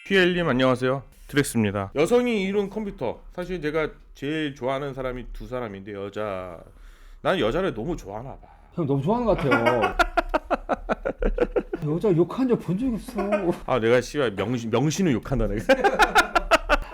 PL님 안녕하세요. 트렉스입니다. 여성이 이룬 컴퓨터. 사실 제가 제일 좋아하는 사람이 두 사람인데 나는 여자를 너무 좋아하나 봐. 형 너무 좋아하는 것 같아요. 여자 욕한 적 본 적 없어. 내가 씨발 명신을 욕한다 내가.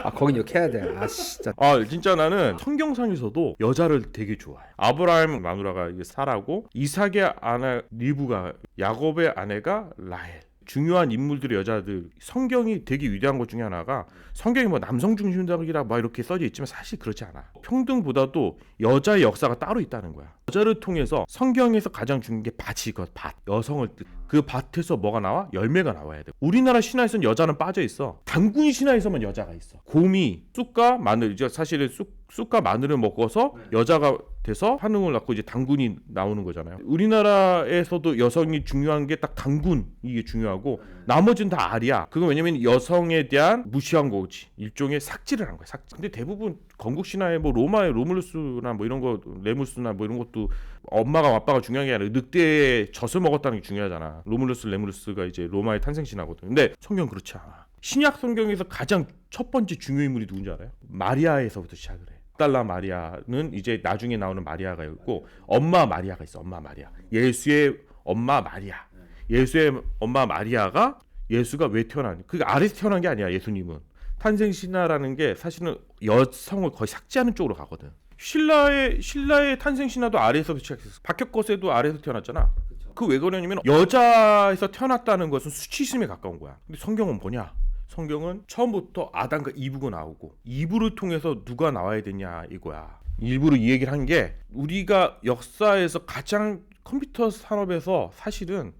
아 거긴 욕해야 돼. 아 진짜. 진짜 나는 성경상에서도 여자를 되게 좋아해. 아브라함 마누라가 이게 사라고, 이삭의 아내 리브가, 야곱의 아내가 라헬. 중요한 인물들의 여자들, 성경이 되게 위대한 것 중에 하나가, 성경이 뭐 남성 중심적이라 막 이렇게 써져 있지만 사실 그렇지 않아. 평등보다도 여자의 역사가 따로 있다는 거야. 여자를 통해서 성경에서 가장 중요한 게 밭이거든. 밭. 여성을 그 밭에서 뭐가 나와? 열매가 나와야 돼. 우리나라 신화에서는 여자는 빠져 있어. 단군 신화에서만 여자가 있어. 곰이 쑥과 마늘, 이제 사실은 쑥과 마늘을 먹어서 여자가 돼서 한웅을 낳고 이제 단군이 나오는 거잖아요. 우리나라에서도 여성이 중요한 게 딱 단군, 이게 중요하고 나머지는 다 알이야. 그건 왜냐면 여성에 대한 무시한 거지. 일종의 삭제를 한 거야. 삭제. 근데 대부분 건국 신화에 뭐 로마의 로물루스나 뭐 이런 거, 레무스나 뭐 이런 것도 엄마가 아빠가 중요한 게 아니라 늑대의 젖을 먹었다는 게 중요하잖아. 로물루스 레무루스가 이제 로마의 탄생 신화거든. 근데 성경 그렇지 않아. 신약 성경에서 가장 첫 번째 중요 인물이 누군지 알아요? 마리아에서부터 시작을 해. 달라 마리아는 이제 나중에 나오는 마리아가 있고, 엄마 마리아가 있어. 엄마 마리아. 예수의 엄마 마리아. 예수의 엄마 마리아가, 예수가 왜 태어난? 그 아래에서 태어난 게 아니야. 예수님은 탄생 신화라는 게 사실은 여성을 거의 삭제하는 쪽으로 가거든. 신라의 탄생 신화도 아래에서 시작했어. 박혁거세도 아래에서 태어났잖아. 그 왜 그러냐면 여자에서 태어났다는 것은 수치심에 가까운 거야. 근데 성경은 뭐냐? 성경은 처음부터 아담과 이브가 나오고, 이브를 통해서 누가 나와야 되냐 이거야. 일부러 이 얘기를 한 게, 우리가 역사에서 가장 컴퓨터 산업에서 사실은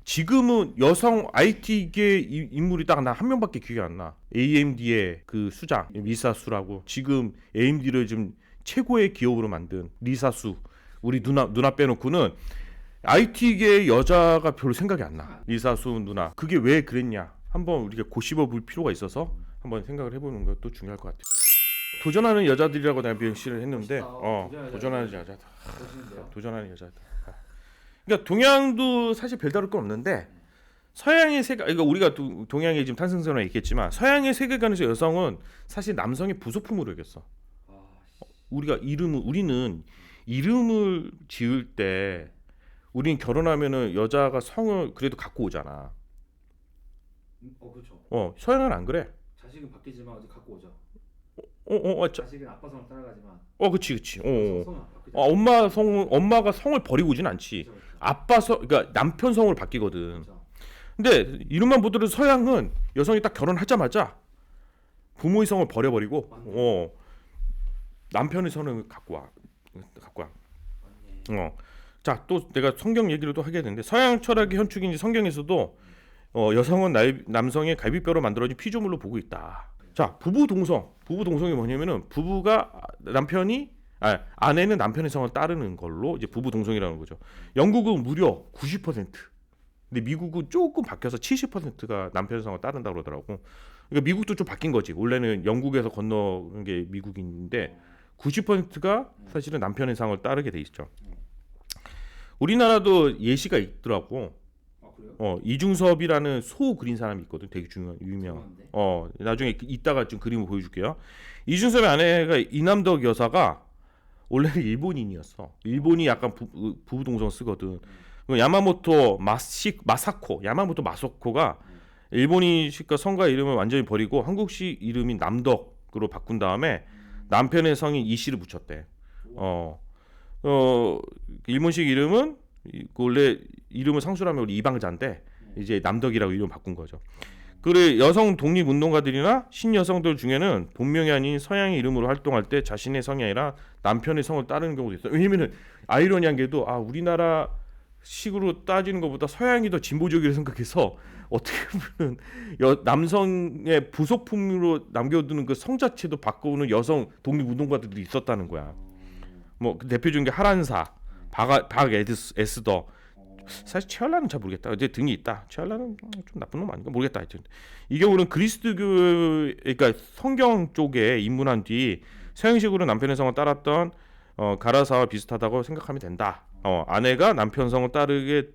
지금은 여성 IT계 인물이 딱 나 한 명밖에 기억이 안 나. AMD의 그 수장 리사수라고, 지금 AMD를 지금 최고의 기업으로 만든 리사수, 우리 누나 빼놓고는 IT계의 여자가 별로 생각이 안 나. 리사수 누나. 그게 왜 그랬냐, 한번 우리가 고심해 볼 필요가 있어서 한번 생각을 해보는 것도 중요할 것 같아요. 도전하는 여자들이라고 내가 명시를 했는데, 도전하는 여자다. 도전하는 여자다. 그러니까 동양도 사실 별다를 건 없는데, 서양의 세계, 그러니까 우리가 동양의 지금 탄생선언에 있겠지만, 서양의 세계관에서 여성은 사실 남성의 부속품으로 여겼어. 우리는 이름을 지을 때, 우린 결혼하면은 여자가 성을 그래도 갖고 오잖아. 그렇죠. 서양은 안 그래. 자식은 바뀌지만 어디 갖고 오죠. 자식은 아빠 성을 따라가지만. 그치. 성은 안 바뀌죠. 엄마가 성을 버리고 오진 않지. 그렇죠. 그러니까 남편 성을 바뀌거든. 그렇죠. 근데 이름만 보더라도 서양은 여성이 딱 결혼하자마자 부모의 성을 버려버리고, 남편의 성을 갖고 와. 자, 또 내가 성경 얘기를 또 하게 되는데, 서양 철학의 현축인지 성경에서도 여성은 남성의 갈비뼈로 만들어진 피조물로 보고 있다. 자, 부부 동성이 뭐냐면은 아내는 남편의 성을 따르는 걸로 이제 부부 동성이라는 거죠. 영국은 무려 90%. 근데 미국은 조금 바뀌어서 70%가 남편의 성을 따른다 그러더라고. 그러니까 미국도 좀 바뀐 거지. 원래는 영국에서 건너온 게 미국인데 90%가 사실은 남편의 성을 따르게 돼 있죠. 우리나라도 예시가 있더라고. 그래요? 이중섭이라는 소 그린 사람이 있거든. 되게 유명. 나중에 이따가 좀 그림을 보여줄게요. 이중섭의 아내가 이남덕 여사가 원래는 일본인이었어. 일본이 약간 부부 동성 쓰거든. 야마모토 마사코가 일본인식과 성과 이름을 완전히 버리고 한국식 이름인 남덕으로 바꾼 다음에 남편의 성인 이씨를 붙였대. 일본식 이름은 원래 이름을 상수라면 우리 이방자인데 이제 남덕이라고 이름 바꾼 거죠. 그래, 여성 독립 운동가들이나 신여성들 중에는 본명이 아닌 서양의 이름으로 활동할 때 자신의 성이 아니라 남편의 성을 따르는 경우도 있어요. 왜냐면은 아이러니한 게도 우리나라 식으로 따지는 것보다 서양이 더 진보적이라 생각해서 어떻게 보면 남성의 부속품으로 남겨두는 그 성 자체도 바꾸는 여성 독립 운동가들도 있었다는 거야. 뭐 대표적인 게 하란사, 에스더. 사실 최알라는 잘 모르겠다. 이제 등이 있다. 최알라는 좀 나쁜 놈 아닌가 모르겠다. 하여튼 이 경우는 그리스도 그러니까 성경 쪽에 입문한 뒤 서양식으로 남편의 성을 따랐던 가라사와 비슷하다고 생각하면 된다. 아내가 남편 성을 따르게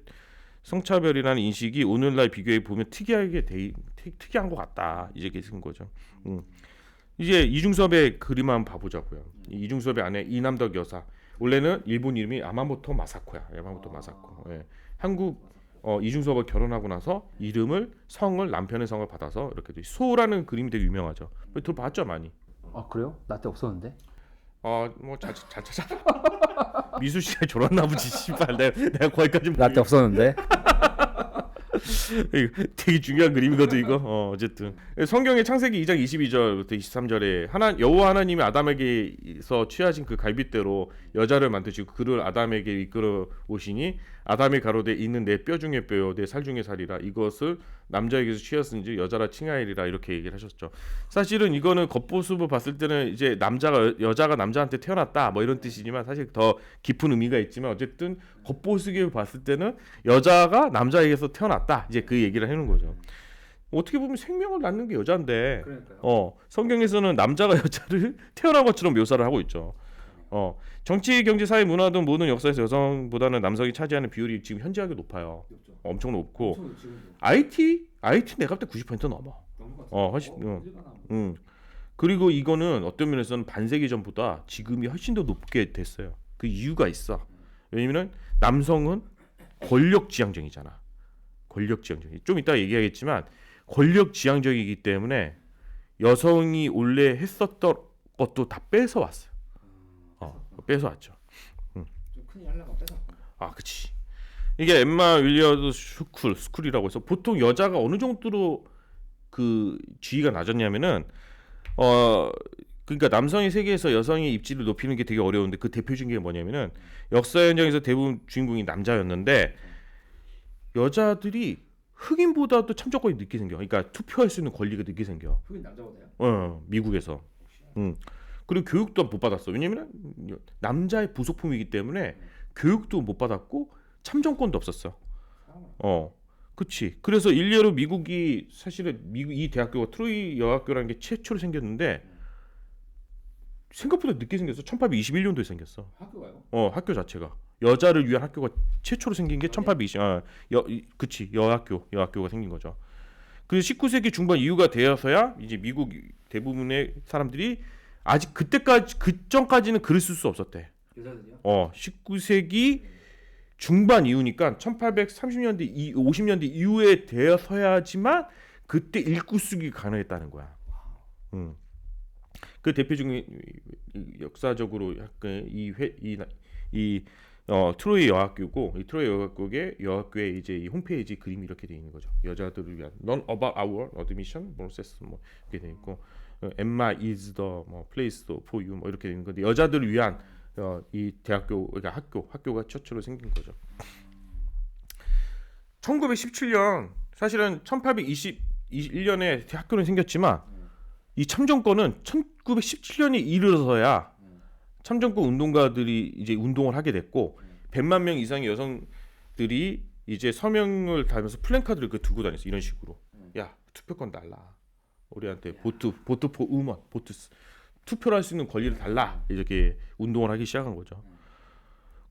성차별이라는 인식이 오늘날 비교해 보면 특이한 것 같다. 이제 이렇게 쓴 거죠. 이제 이중섭의 그림 한번 봐보자고요. 이중섭의 아내 이남덕 여사. 원래는 일본 이름이 야마모토 마사코야. 야마모토 마사코. 예. 한국 이중섭과 결혼하고 나서 이름을 성을 남편의 성을 받아서 이렇게 소라는 그림이 되게 유명하죠. 들어봤죠 많이. 아 그래요? 나 때 없었는데. 뭐잘 찾아. 미술 시간에 졸았나 보지. 씨발 내가 거기까지 나 때 없었는데. 되게 중요한 그림이거든 이거. 어쨌든 성경의 창세기 2장 22절부터 23절에 여호와 하나님이 아담에게서 취하신 그 갈빗대로 여자를 만드시고 그를 아담에게 이끌어 오시니 아담이 가로되 이는 내 뼈 중에 뼈요 내 살 중에 살이라 이것을 남자에게서 취하신지 여자라 칭하이리라 이렇게 얘기를 하셨죠. 사실은 이거는 겉모습을 봤을 때는 이제 여자가 남자한테 태어났다 뭐 이런 뜻이지만 사실 더 깊은 의미가 있지만 어쨌든 겉모습을 봤을 때는 여자가 남자에게서 태어났다 이제 그 얘기를 해놓은 거죠. 어떻게 보면 생명을 낳는 게 여자인데 성경에서는 남자가 여자를 태어난 것처럼 묘사를 하고 있죠. 정치, 경제, 사회, 문화 등 모든 역사에서 여성보다는 남성이 차지하는 비율이 지금 현저하게 높아요. 엄청 높고 IT 내가 볼 때 90% 넘어. 훨씬. 그리고 이거는 어떤 면에서는 반세기 전보다 지금이 훨씬 더 높게 됐어요. 그 이유가 있어. 왜냐면은 남성은 권력지향적이잖아. 권력지향적. 좀 이따 얘기하겠지만 권력지향적이기 때문에 여성이 원래 했었던 것도 다 뺏어왔어요. 뺏어왔죠. 좀 큰일 하려고 뺏어왔구나. 그치. 이게 엠마 윌리엄스 스쿨이라고 해서 보통 여자가 어느 정도로 그 지위가 낮았냐면은 그러니까 남성의 세계에서 여성의 입지를 높이는 게 되게 어려운데 그 대표적인 게 뭐냐면은 역사 현장에서 대부분 주인공이 남자였는데 여자들이 흑인보다도 참정권이 늦게 생겨. 그러니까 투표할 수 있는 권리가 늦게 생겨. 흑인 남자보다요? 미국에서. 그리고 교육도 못 받았어. 왜냐면 남자의 부속품이기 때문에 교육도 못 받았고 참정권도 없었어. 그치. 그래서 일례로 미국이 사실은 이 대학교가 트로이 여학교라는 게 최초로 생겼는데 생각보다 늦게 생겼어. 1821년도에 생겼어. 학교가요? 학교 자체가 여자를 위한 학교가 최초로 생긴 게 1820. 그치. 여학교가 생긴 거죠. 그래서 19세기 중반 이후가 되어서야 이제 미국 대부분의 사람들이 아직 그때까지 그 전까지는 글을 쓸 수 없었대. 여자들이요? 19세기 중반 이후니까 1830년대 50년대 이후에 되어서야지만 그때 읽고 쓰기 가능했다는 거야. 그 대표적인 역사적으로 약간 트로이 여학교고 이 트로이 여학교의 이제 이 홈페이지 그림이 이렇게 돼 있는 거죠. 여자들을 위한 Non about our admission process 뭐 이렇게 돼 있고 Emma is the place for you 뭐 이렇게 돼 있는 건데 여자들을 위한 이 대학교 그러니까 학교가 최초로 생긴 거죠. 1917년 사실은 1821년에 학교는 생겼지만 이 참정권은 1917년에 이르러서야 참정권 운동가들이 이제 운동을 하게 됐고 100만 명 이상의 여성들이 이제 서명을 달면서 플랜카드를 들고 다녔어. 이런 식으로. 야, 투표권 달라. 우리한테 보트 포 우먼 보트 투표를 할 수 있는 권리를 달라. 이렇게 운동을 하기 시작한 거죠.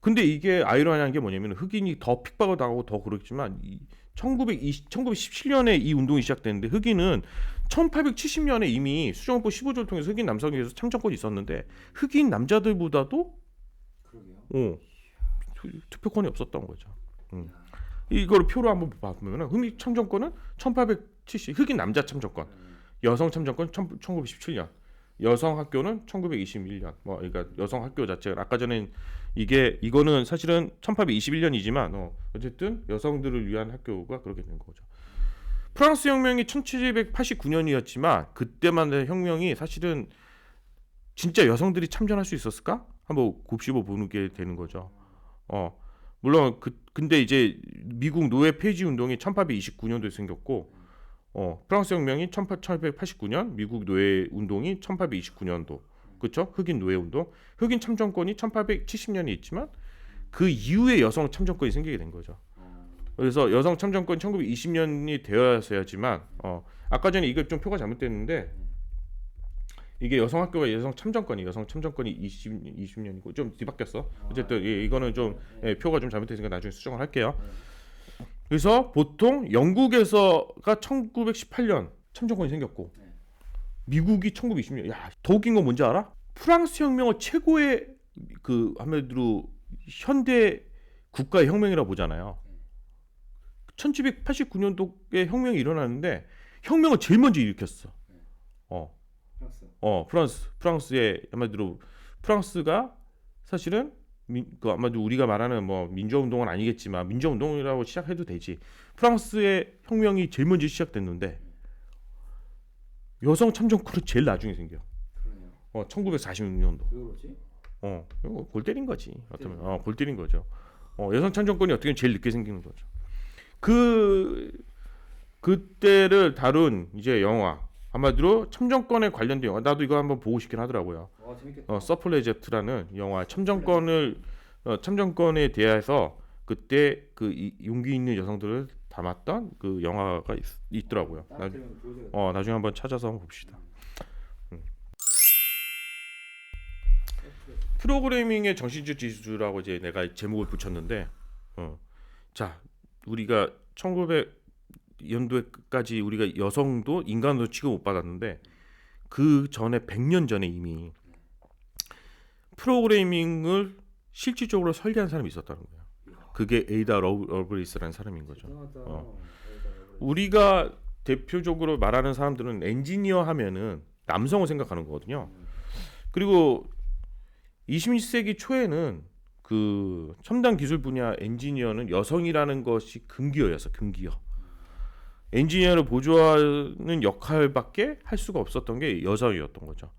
근데 이게 아이러니한 게 뭐냐면 흑인이 더 핍박을 당하고 더 그렇지만 1917년에 이 운동이 시작됐는데 흑인은 1870년에 이미 수정헌법 15조를 통해서 흑인 남성에 대해서 참정권이 있었는데 흑인 남자들보다도 투표권이 없었던 거죠. 이걸 표로 한번 보면 흑인 참정권은 1870 흑인 남자 참정권, 여성 참정권 1917년, 여성 학교는 1921년. 그러니까 여성 학교 자체가 아까 전에 이거는 사실은 1821년이지만 어쨌든 여성들을 위한 학교가 그렇게 된 거죠. 프랑스 혁명이 1789년이었지만 그때만의 혁명이 사실은 진짜 여성들이 참전할 수 있었을까? 한번 곱씹어 보는 게 되는 거죠. 물론 근데 이제 미국 노예 폐지 운동이 1829년도에 생겼고 프랑스 혁명이 1889년, 미국 노예 운동이 1829년도. 그렇죠? 흑인 노예 운동. 흑인 참정권이 1870년에 있지만 그 이후에 여성 참정권이 생기게 된 거죠. 그래서 여성 참정권 1920년이 되어야지만 아까 전에 이거 좀 표가 잘못됐는데 이게 여성 학교가 여성 참정권이 20년이고 좀 뒤바뀌었어. 어쨌든 이거는 좀 표가 좀 잘못됐으니까 나중에 수정을 할게요. 그래서 보통 영국에서가 1918년 참정권이 생겼고 네. 미국이 1920년. 야, 더 웃긴 건 뭔지 알아? 프랑스 혁명을 최고의 그 한마디로 현대 국가의 혁명이라고 보잖아요. 1789년도에 혁명이 일어나는데 혁명을 제일 먼저 일으켰어. 프랑스의 한마디로 프랑스가 사실은 그 아마도 우리가 말하는 뭐 민주화운동은 아니겠지만 민주화운동이라고 시작해도 되지. 프랑스의 혁명이 제일 먼저 시작됐는데 여성 참정권은 제일 나중에 생겨. 그러네요. 1946년도. 왜 그러지? 이거 골 때린 거지. 어쩌면 골 때린 거죠. 여성 참정권이 어떻게 보면 제일 늦게 생기는 거죠. 그때를 다룬 이제 영화 한마디로 참정권에 관련된 영화. 나도 이거 한번 보고 싶긴 하더라고요. 와 재밌겠다. 서플레제트라는 영화 참정권에 대해서 그때 용기 있는 여성들을 담았던 그 영화가 있더라고요. 따뜻하면 보여줘야 나중에 한번 찾아서 한번 봅시다. 프로그래밍의 정신적 지수라고 이제 내가 제목을 붙였는데, 자 우리가 1900년도까지 우리가 여성도 인간으로 취급 못 받았는데 그 전에 100년 전에 이미 프로그래밍을 실질적으로 설계한 사람이 있었다는 거예요. 그게 에이다 러브레이스라는 사람인 거죠. 대단하다. 우리가 대표적으로 말하는 사람들은 엔지니어 하면은 남성을 생각하는 거거든요. 그리고 21세기 초에는 그 첨단 기술 분야 엔지니어는 여성이라는 것이 금기어였어. 금기어. 엔지니어를 보조하는 역할밖에 할 수가 없었던 게 여성이었던 거죠.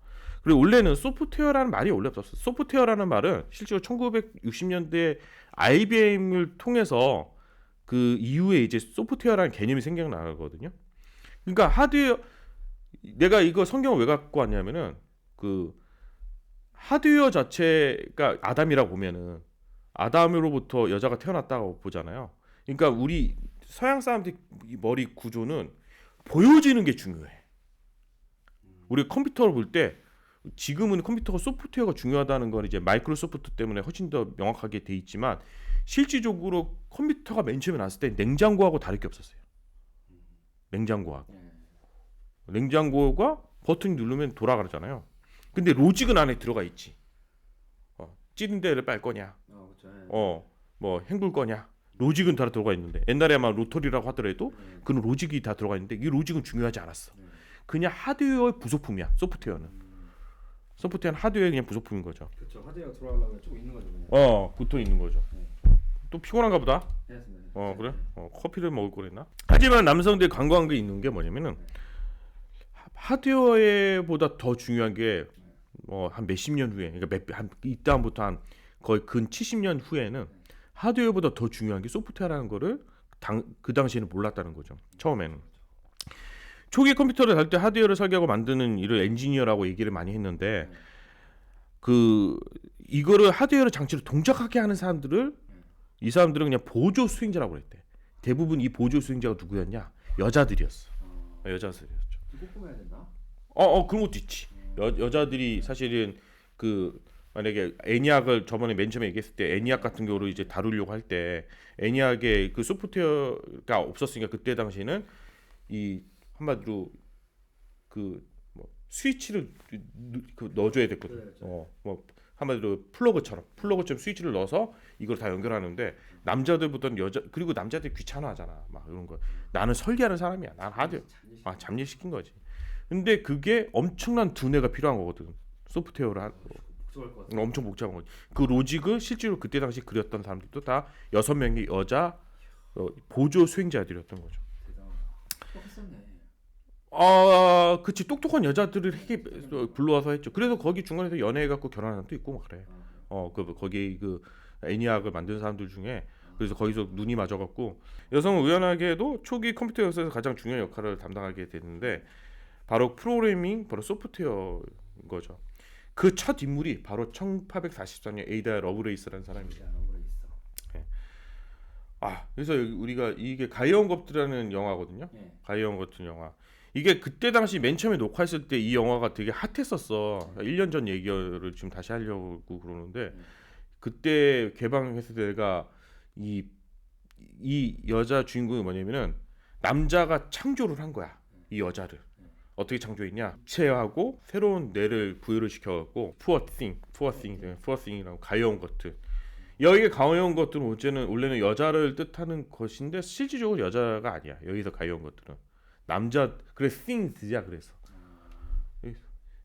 그리고 원래는 소프트웨어라는 말이 원래 없었어. 소프트웨어라는 말은 실제로 1960년대 IBM을 통해서 그 이후에 이제 소프트웨어라는 개념이 생겨나거든요. 그러니까 하드웨어, 내가 이거 성경을 왜 갖고 왔냐면은 그 하드웨어 자체가 아담이라고 보면은 아담으로부터 여자가 태어났다고 보잖아요. 그러니까 우리 서양 사람들 머리 구조는 보여지는 게 중요해. 우리 컴퓨터를 볼 때 지금은 컴퓨터가 소프트웨어가 중요하다는 건 이제 마이크로소프트 때문에 훨씬 더 명확하게 돼 있지만 실질적으로 컴퓨터가 맨 처음에 나왔을 때 냉장고하고 다를 게 없었어요. 냉장고가 버튼 누르면 돌아가잖아요. 근데 로직은 안에 들어가 있지. 찌든 데를 빨 거냐, 그렇죠. 뭐 헹굴 거냐, 로직은 다 들어가 있는데 옛날에 아마 로터리라고 하더라도 그런 로직이 다 들어가 있는데 이 로직은 중요하지 않았어. 그냥 하드웨어의 부속품이야. 소프트웨어는 하드웨어의 그냥 부속품인 거죠. 그렇죠. 하드웨어 돌아가려면 쭉 있는 거죠. 그냥. 붙어 있는 거죠. 또 피곤한가 보다. 알겠습니다. 그래? 커피를 먹을 거랬나? 하지만 남성들 관광한 게 있는 게 뭐냐면은 하드웨어보다 더 중요한 게 한 몇십 년 후에, 그러니까 이 다음부터 한 거의 근 70년 후에는 하드웨어보다 더 중요한 게 소프트웨어라는 거를 그 당시에는 몰랐다는 거죠. 처음에는. 초기 컴퓨터를 다룰 때 하드웨어를 설계하고 만드는 일을 엔지니어라고 얘기를 많이 했는데 이거를 하드웨어를 장치를 동작하게 하는 사람들을 이 사람들은 그냥 보조 수행자라고 그랬대. 대부분 이 보조 수행자가 누구였냐? 여자들이었어. 여자들이었죠. 꼭 꾸며야 된다. 그런 것도 있지. 여자들이 사실은 만약에 애니악을 저번에 맨 처음에 얘기했을 때 애니악 같은 경우로 이제 다루려고 할 때 애니악의 그 소프트웨어가 없었으니까 그때 당시에는 이 한마디로 뭐 스위치를 넣어줘야 됐거든. 뭐 한마디로 플러그처럼 스위치를 넣어서 이걸 다 연결하는데 남자들보다는 그리고 남자들 귀찮아하잖아. 막 이런 거. 나는 설계하는 사람이야. 난 하드웨어. 잠일시킨 거지. 근데 그게 엄청난 두뇌가 필요한 거거든. 소프트웨어를 복잡할 것 같아. 엄청 복잡한 거지. 그 로직을 실제로 그때 당시 그렸던 사람들도 다 6명의 여자 보조 수행자들이었던 거죠. 똑똑했었네. 그치. 똑똑한 여자들을 불러와서 했죠. 그래서 거기 중간에서 연애해갖고 결혼한 사람도 있고 막 그래. 거기 애니악을 만든 사람들 중에 그래서 거기서 눈이 맞아갖고 여성은 우연하게도 초기 컴퓨터 역사에서 가장 중요한 역할을 담당하게 됐는데 바로 바로 소프트웨어인 거죠. 그 첫 인물이 바로 1844년 에이다 러브레이스라는 사람이에요. 그래서 우리가 이게 가이언 겁트라는 영화거든요. 가이언 겁트 영화. 이게 그때 당시 맨 처음에 녹화했을 때 이 영화가 되게 핫했었어. 1년 전 얘기를 지금 다시 하려고 그러는데 그때 개방했을 때 내가 이 이 여자 주인공이 뭐냐면은 남자가 창조를 한 거야. 이 여자를 어떻게 창조했냐? 체하고 새로운 뇌를 부여를 시켜갖고 poor thing이라고 가여운 것들. 여기에 가여운 것들은 원래는 여자를 뜻하는 것인데 실질적으로 여자가 아니야. 여기서 가여운 것들은 남자. 그래 things야.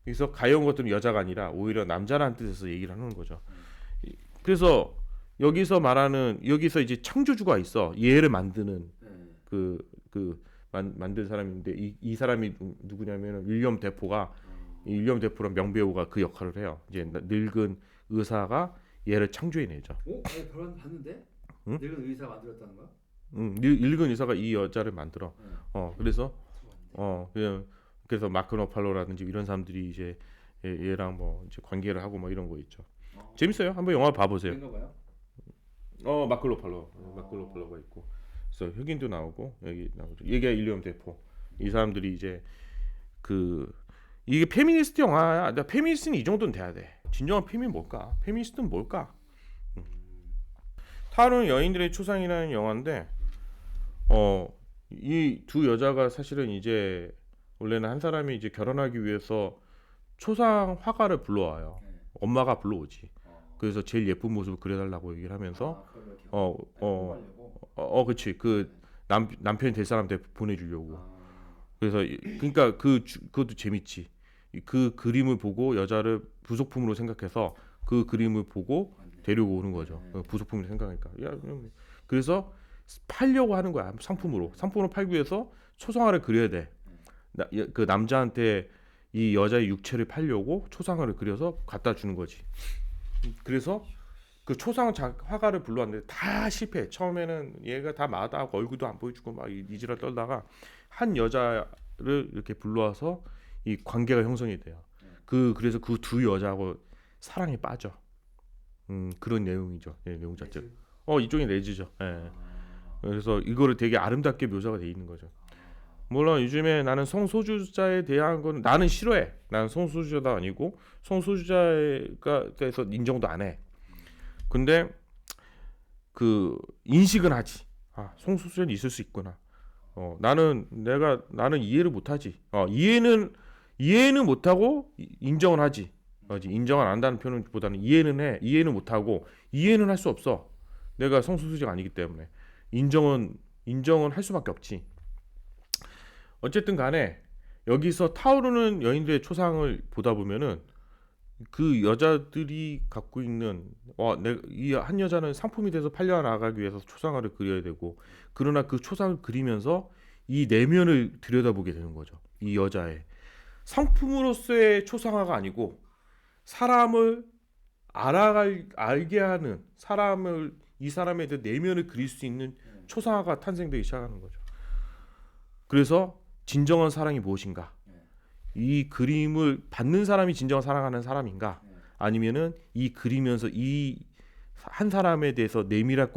그래서 가여운 것들은 여자가 아니라 오히려 남자라는 뜻에서 얘기를 하는 거죠. 그래서 여기서 이제 창조주가 있어. 얘를 만드는 만든 사람인데 이 사람이 누구냐면 윌리엄 데포가 윌리엄 데포란 명배우가 그 역할을 해요. 이제 늙은 의사가 얘를 창조해내죠. 오? 아니 별로 봤는데? 응? 늙은 의사 만들었다는 거야? 늙은 의사가 이 여자를 만들어. 네. 그래서 그래서 마크 러팔로라든지 이런 사람들이 이제 얘랑 뭐 이제 관계를 하고 뭐 이런 거 있죠. 재밌어요. 한번 영화 봐보세요. 그런가 봐요? 마크 러팔로가 있고, 그래서 흑인도 나오고 여기 나오죠. 이게 윌리엄 데포. 이 사람들이 이제 이게 페미니스트 영화야. 페미니스트는 이 정도는 돼야 돼. 진정한 페미 뭘까? 페미니스트는 뭘까? 타오르는 여인들의 초상이라는 영화인데, 이 두 여자가 사실은 이제 원래는 한 사람이 이제 결혼하기 위해서 초상 화가를 불러와요. 네. 엄마가 불러오지. 그래서 제일 예쁜 모습을 그려달라고 얘기를 하면서 그치. 남편이 될 사람한테 보내주려고. 그래서 그러니까 그것도 재밌지. 그 그림을 보고 여자를 부속품으로 생각해서 그 그림을 보고 데리고 오는 거죠. 부속품으로 생각하니까. 그래서 팔려고 하는 거야. 상품으로 팔기 위해서 초상화를 그려야 돼. 그 남자한테 이 여자의 육체를 팔려고 초상화를 그려서 갖다 주는 거지. 그래서 그 초상 화가를 불러왔는데 다 실패. 처음에는 얘가 다 마다하고 얼굴도 안 보여주고 막 이지랄 떨다가 한 여자를 이렇게 불러와서 이 관계가 형성이 돼요. 그래서 그 두 여자하고 사랑에 빠져. 그런 내용이죠. 내용 자체. 이쪽이 레즈죠. 그래서 이거를 되게 아름답게 묘사가 돼 있는 거죠. 물론 요즘에 나는 성소수자에 대한 건 나는 싫어해. 나는 성소수자도 아니고 성소수자가 돼서 인정도 안 해. 근데 인식은 하지. 성소수자는 있을 수 있구나. 나는 이해를 못 하지. 이해는 못 하고 인정을 하지. 인정을 안 한다는 표현보다는 이해는 해. 이해는 못 하고 이해는 할 수 없어. 내가 성소수자가 아니기 때문에 인정은 할 수밖에 없지. 어쨌든 간에 여기서 타오르는 여인들의 초상을 보다 보면은 그 여자들이 갖고 있는 이 한 여자는 상품이 돼서 팔려 나가기 위해서 초상화를 그려야 되고, 그러나 그 초상을 그리면서 이 내면을 들여다보게 되는 거죠. 이 여자의 상품으로서의 초상화가 아니고 사람을 알게 하는 이 사람에 대한 내면을 그릴 수 있는 초상화가 탄생되기 시작하는 거죠. 그래서 진정한 사랑이 무엇인가? 이 그림을 받는 사람이 진정한 사랑하는 사람인가? 아니면은 이 그리면서 이 한 사람에 대해서 내밀한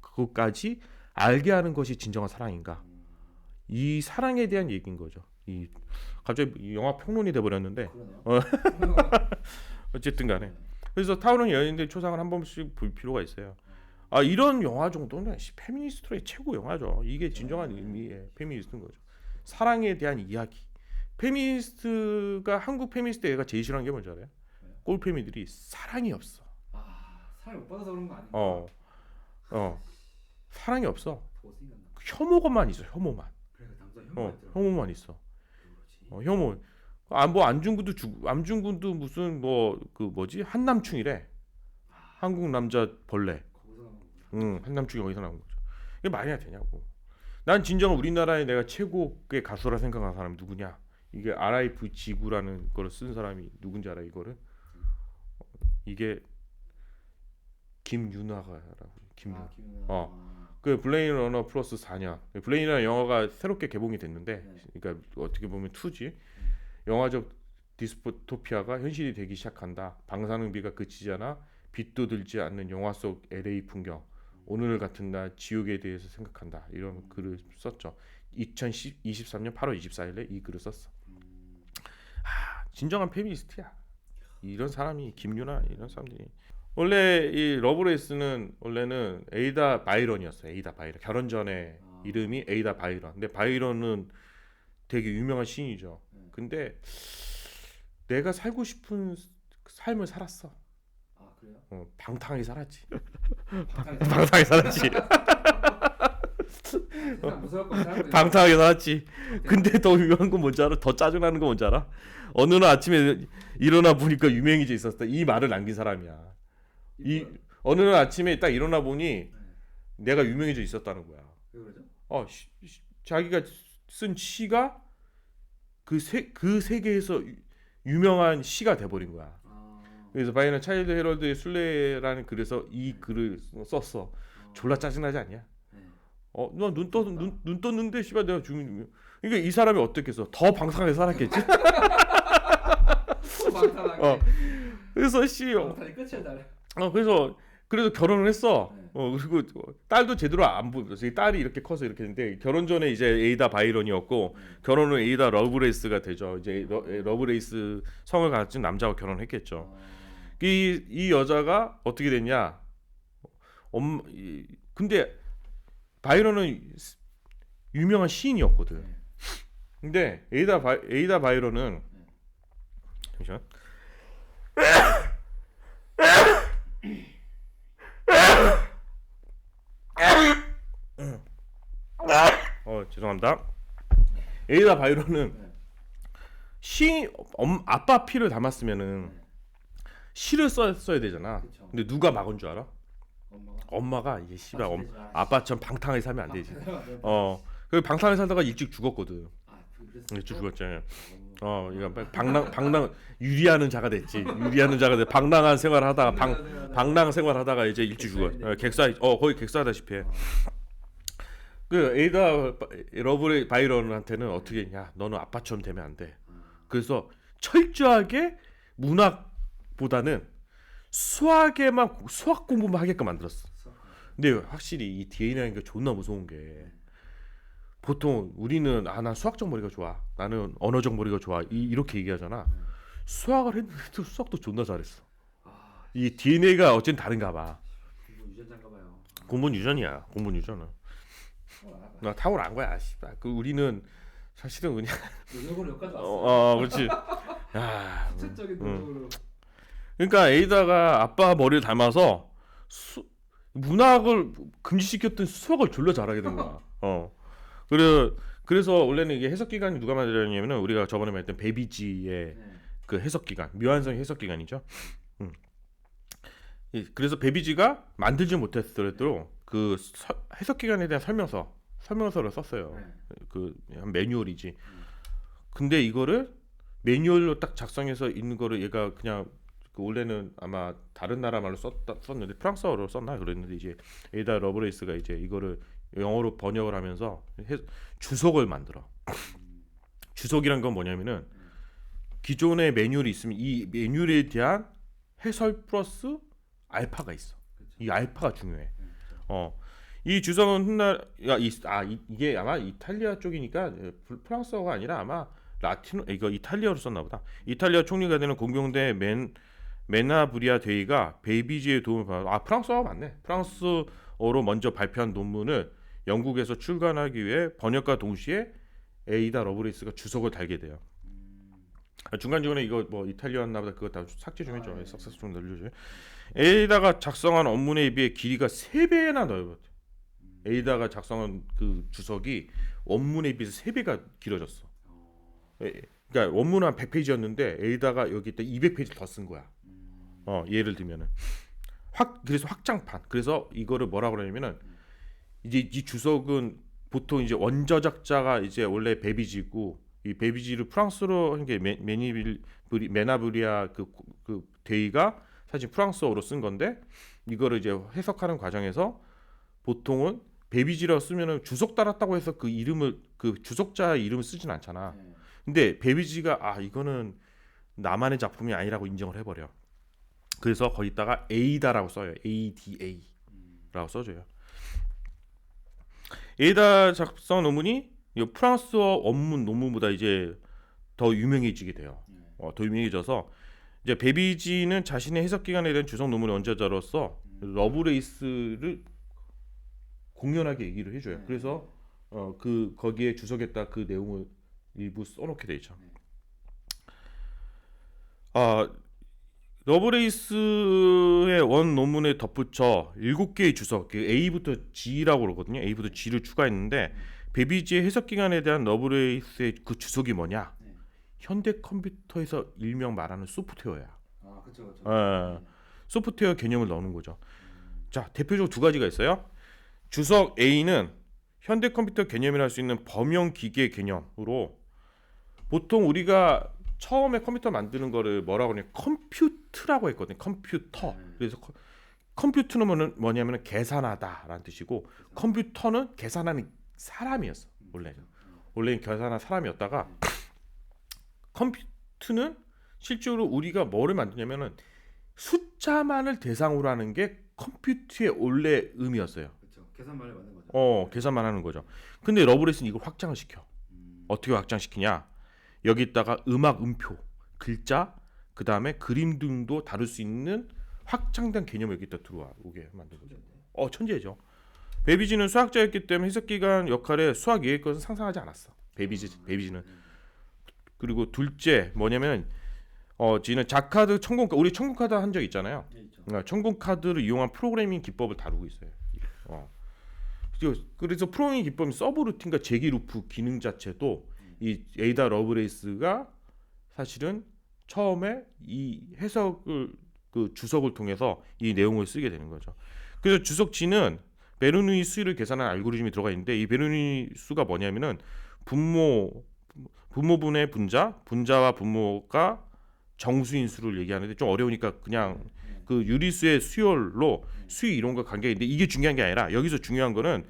그것까지 알게 하는 것이 진정한 사랑인가? 이 사랑에 대한 얘기인 거죠. 갑자기 영화 평론이 돼 버렸는데 어쨌든 간에 그래서 타오르는 여인들의 초상을 한 번씩 볼 필요가 있어요. 이런 영화 정도는 페미니스트의 최고 영화죠. 이게 진정한 의미의 페미니스트인 거죠. 사랑에 대한 이야기. 한국 페미니스트 애가 제일 싫어하는 게 뭔지 알아요? 꼴페미들이 사랑이 없어. 사랑을 못 받아서 그런 거 아닌가? 사랑이 없어. 더 생각나. 혐오만 있어. 혐오만. 그래 남자 혐오가 있더라고. 혐오만 있어. 그렇지. 혐오. 안중근도 무슨 한남충이래. 한국 남자 벌레. 거기서 나온 거구나. 한남충이 어디서 나온 거죠? 이게 말이나 되냐고. 난 진정 우리나라에 내가 최고의 가수라 생각하는 사람이 누구냐? 이게 RIP 지구라는 걸 쓴 사람이 누군지 알아? 이거를 이게 김윤아라고. 김윤아. 그 블레이드 러너 플러스 4년. 블레이드라는 영화가 새롭게 개봉이 됐는데, 그러니까 어떻게 보면 2지. 영화적 디스토피아가 현실이 되기 시작한다. 방사능비가 그치지 않아 빛도 들지 않는 영화 속 LA 풍경. 오늘 같은 날 지옥에 대해서 생각한다. 이런 글을 썼죠. 2023년 8월 24일에 이 글을 썼어. 진정한 페미니스트야. 이런 사람이 김유나 이런 사람들이 원래 이 러브레이스는 원래는 에이다 바이런이었어요. 에이다 바이런. 결혼 전에 이름이 에이다 바이런. 근데 바이런은 되게 유명한 시인이죠. 근데 내가 살고 싶은 삶을 살았어. 아 그래요? 방탕하게 살았지. 방탄 방탕하게 살았지. 무서울 거 사람들이 방탕하게 살았지. 근데 더 유명한 건 뭔지 알아? 더 짜증나는 건 뭔지 알아? 어느 날 아침에 일어나 보니까 유명해져 있었다. 이 말을 남긴 사람이야. 이 어느 날 아침에 딱 일어나 보니 내가 유명해져 있었다는 거야. 왜 그러죠? 자기가 쓴 시가 그 세계에서 유명한 시가 돼버린 거야. 그래서 바이런 차일드 헤럴드의 순례라는 글에서 이 글을 썼어. 졸라 짜증나지 않냐? 너눈 떴는데 씨발 내가 죽는. 그러니까 이 사람이 어떻겠어? 더 방탕하게 살았겠지. 방탄하게. 그래서 방탄이 끝이야 잘. 그래서 결혼을 했어. 네. 그리고 딸도 제대로 안 보였어. 딸이 이렇게 커서 이렇게 됐는데 결혼 전에 이제 에이다 바이런이었고 결혼은 에이다 러브레이스가 되죠. 이제 러브레이스 성을 가진 남자와 결혼했겠죠. 이 여자가 어떻게 됐냐? 근데 바이런은 유명한 시인이었거든. 근데 에이다 바이런은 잠시만. 죄송합니다. 에이다 바이런은 아빠 피를 담았으면은 시를 써야 되잖아. 그쵸. 근데 누가 막은 줄 알아? 엄마가 이게 씨발 되지 마. 아빠처럼 방탕하게 살면 안 되지. 어. 그 방탕하게 살다가 일찍 죽었거든. 그랬어. 일찍 죽었잖아요. 이거 방랑 유리하는 자가 됐지. 유리하는 자가 돼. 방랑한 생활하다가 방랑 생활하다가 이제 일찍 죽어. 거의 객사하다시피 해. 그 에이다 러브 바이런한테는 어떻게 했냐? 너는 아빠처럼 되면 안 돼. 그래서 철저하게 문학보다는 수학에만 수학 공부만 하게끔 만들었어. 근데 확실히 이 DNA라는 게 존나 무서운 게 보통 우리는 난 수학적 머리가 좋아. 나는 언어적 머리가 좋아. 이렇게 얘기하잖아. 수학을 했는데도 수학도 존나 잘했어. 이 DNA가 어쨌든 다른가 봐. 공부 유전자인가 봐요. 공부는 유전이야. 공부는 유전은. 나 타고난 거야. 씨발. 우리는 사실은 그냥 노력으로 여기까지 왔어. 그렇지. 구체적인 노력으로. 그러니까 에이다가 아빠 머리를 닮아서 문학을 금지시켰던 수학을 졸라 잘하게 된 거야. 그래서 원래는 이게 해석 기관이 누가 만들었냐면은 우리가 저번에 말했던 베비지의 그 해석 기관, 묘한성 해석 기관이죠. 그래서 베비지가 만들지 못했더라도 그 해석 기관에 대한 설명서를 썼어요. 그 매뉴얼이지. 근데 이거를 매뉴얼로 딱 작성해서 있는 거를 얘가 그냥 원래는 아마 다른 나라 말로 썼는데 프랑스어로 썼나 그랬는데 이제 에이다 러브레이스가 이제 이거를 영어로 번역을 하면서 주석을 만들어. 주석이란 건 뭐냐면은 기존의 매뉴얼이 있으면 이 매뉴얼에 대한 해설 플러스 알파가 있어. 이 알파가 중요해. 이 주석은 훗날 이게 아마 이탈리아 쪽이니까 프랑스어가 아니라 아마 이거 이탈리아로 썼나 보다. 이탈리아 총리가 되는 공경대 메나브리아 데이가 베이비지의 도움을 받아. 프랑스어가 맞네. 프랑스어로 먼저 발표한 논문을 영국에서 출간하기 위해 번역과 동시에 에이다 러브레이스가 주석을 달게 돼요. 중간중간에 이거 뭐 이탈리아였나 보다 그거 다 삭제 좀 해줘. 삭제 좀 늘려줘. 에이다가 작성한 원문에 비해 길이가 3배나 넓었대. 에이다가 작성한 그 주석이 원문에 비해서 3배가 길어졌어. 그러니까 원문은 한 100페이지였는데 에이다가 여기 또 200페이지 더 쓴 거야. 예를 들면은 그래서 확장판. 그래서 이거를 뭐라고 그러냐면은 이제 이 주석은 보통 이제 원저작자가 이제 원래 베비지고 이 베비지를 프랑스로 한 게 메나브리아 그 데이가 사실 프랑스어로 쓴 건데 이거를 이제 해석하는 과정에서 보통은 베비지라고 쓰면은 주석 달았다고 해서 그 이름을 그 주석자의 이름을 쓰진 않잖아. 근데 베비지가 이거는 나만의 작품이 아니라고 인정을 해버려. 그래서 거기다가 에이다라고 써요. ADA라고 써줘요. 에이다 작성 논문이 프랑스어 원문 논문보다 이제 더 유명해지게 돼요. 더 유명해져서 이제 베비지는 자신의 해석 기관에 대한 주석 논문의 원저자로서 러브레이스를 공연하게 얘기를 해줘요. 그래서 그 거기에 주석에다 그 내용을 일부 써놓게 돼 있죠. 러브레이스의 원 논문에 덧붙여 7개의 주석, 그 A부터 G라고 그러거든요. A부터 G를 추가했는데 베비지의 해석 기관에 대한 러브레이스의 그 주석이 뭐냐? 현대 컴퓨터에서 일명 말하는 소프트웨어야. 그렇죠. 소프트웨어 개념을 넣는 거죠. 자, 대표적으로 두 가지가 있어요. 주석 A는 현대 컴퓨터 개념이라 할 수 있는 범용 기계 개념으로 보통 우리가 처음에 컴퓨터 만드는 거를 뭐라고 하냐? 컴퓨터라고 했거든요. 컴퓨터. 그래서 컴퓨터는 뭐냐면 계산하다라는 뜻이고 컴퓨터는 계산하는 사람이었어. 원래는 계산하는 사람이었다가 컴퓨터는 실제로 우리가 뭐를 만드냐면은 숫자만을 대상으로 하는 게 컴퓨터의 원래 의미였어요. 그렇죠. 계산만을 만든 거죠. 계산만 하는 거죠. 근데 러브레이스는 이걸 확장을 시켜. 어떻게 확장시키냐? 여기다가 음악, 음표, 글자, 그 다음에 그림 등도 다룰 수 있는 확장된 개념을 여기다 들어오게 만든 거죠. 천재죠. 베비지는 수학자였기 때문에 해석기관 역할에 수학 이해의 것은 상상하지 않았어. 베비지는. 그리고 둘째 뭐냐면 지는 자카드 청공 우리 청공 카드 한 적 있잖아요. 청공 카드를 이용한 프로그래밍 기법을 다루고 있어요. 그래서 프로그래밍 기법인 서브루틴과 제기 루프 기능 자체도 이 에이다 러브레이스가 사실은 처음에 이 해석을 그 주석을 통해서 이 내용을 쓰게 되는 거죠. 그래서 주석 G는 베르누이 수를 계산하는 알고리즘이 들어가 있는데 이 베르누이 수가 뭐냐면은 분모분의 분자와 분모가 정수인 수를 얘기하는데 좀 어려우니까 그냥 그 유리수의 수열로 수위 이론과 관계가 있는데 이게 중요한 게 아니라 여기서 중요한 거는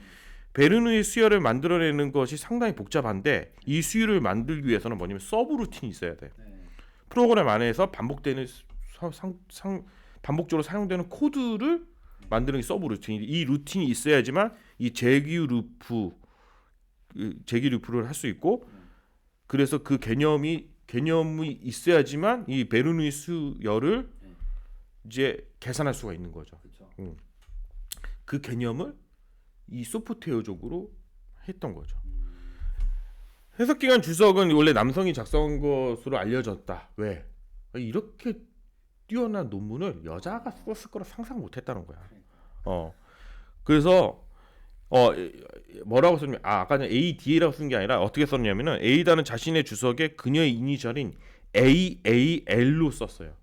베르누이 수열을 만들어내는 것이 상당히 복잡한데 이 수열을 만들기 위해서는 뭐냐면 서브루틴이 있어야 돼. 프로그램 안에서 반복되는 반복적으로 사용되는 코드를 만드는 게 서브루틴인데 이 루틴이 있어야지만 이 제기 루프를 할 수 있고 그래서 그 개념이 있어야지만 이 베르누이 수열을 이제 계산할 수가 있는 거죠. 그 개념을 이 소프트웨어적으로 했던 거죠. 해석기관 주석은 원래 남성이 작성한 것으로 알려졌다. 왜? 이렇게 뛰어난 논문을 여자가 썼을 거라 상상 못했다는 거야. 그래서 뭐라고 썼냐면 아까 전에 ADA라고 쓴 게 아니라 어떻게 썼냐면은 에이다는 자신의 주석에 그녀의 이니셜인 AAL로 썼어요.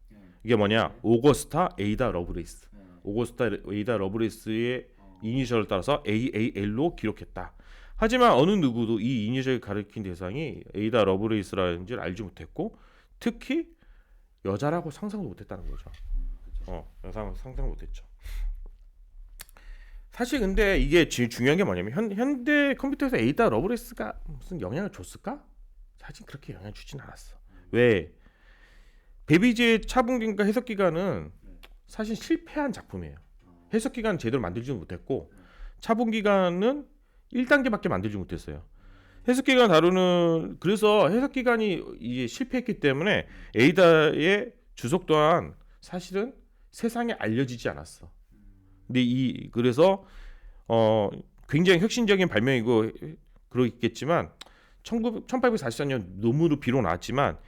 이게 뭐냐? 오거스타 에이다 러브레이스. 오거스타 에이다 러브레이스의 이니셜을 따라서 AAL로 기록했다. 하지만 어느 누구도 이 이니셜을 가리킨 대상이 에이다 러브레이스라는 줄 알지 못했고 특히 여자라고 상상도 못했다는 거죠. 상상 못했죠. 사실 근데 이게 제일 중요한 게 뭐냐면 현대 컴퓨터에서 에이다 러브레이스가 무슨 영향을 줬을까? 사실 그렇게 영향을 주진 않았어. 왜? 베비지의 차분기가 해석기관은 사실 실패한 작품이에요. 해석기관은 제대로 만들지도 못했고 차분기관은 1단계밖에 만들지 못했어요. 해석기관 다루는 그래서 해석기관이 이제 실패했기 때문에 에이다의 주석 또한 사실은 세상에 알려지지 않았어. 근데 그래서 굉장히 혁신적인 발명이고 그러겠지만 1844년 논문으로 비록 나왔지만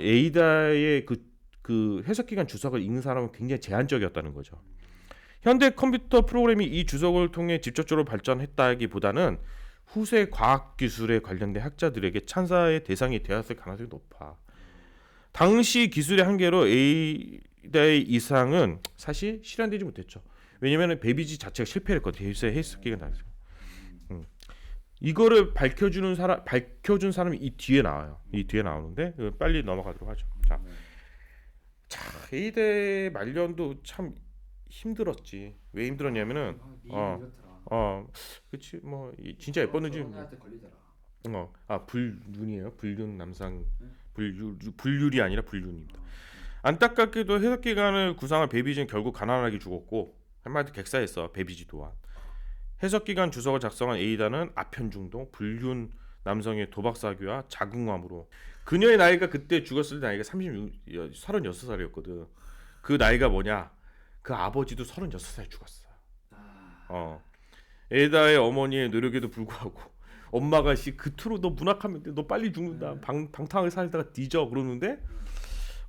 에이다의 그 해석기관 주석을 읽는 사람은 굉장히 제한적이었다는 거죠. 현대 컴퓨터 프로그램이 이 주석을 통해 직접적으로 발전했다기보다는 후세 과학기술에 관련된 학자들에게 찬사의 대상이 되었을 가능성이 높아. 당시 기술의 한계로 에이다의 이상은 사실 실현되지 못했죠. 왜냐하면 베비지 자체가 실패했거든요. 해석기관 다녔어요. 이거를 밝혀준 사람이 이 뒤에 나와요. 이 뒤에 나오는데 빨리 넘어가도록 하죠. 자, 에이다의 말년도 참 힘들었지. 왜 힘들었냐면은 그렇지 뭐 진짜 예뻤는지 불륜이에요. 불륜 남상 불륜이 아니라 불륜입니다. 안타깝게도 해석기관을 구상한 베비지는 결국 가난하게 죽었고 한마디 객사했어. 베비지 또한 해석기관 주석을 작성한 에이다는 아편 중동 불륜 남성의 도박 사기와 자궁암으로 그녀의 나이가 그때 죽었을 때 나이가 36살이었거든. 그 나이가 뭐냐? 그 아버지도 36살 죽었어. 에이다의 어머니의 노력에도 불구하고 엄마가 그토록 너 문학하면 돼. 너 빨리 죽는다. 방탕하게 살다가 뒤져 그러는데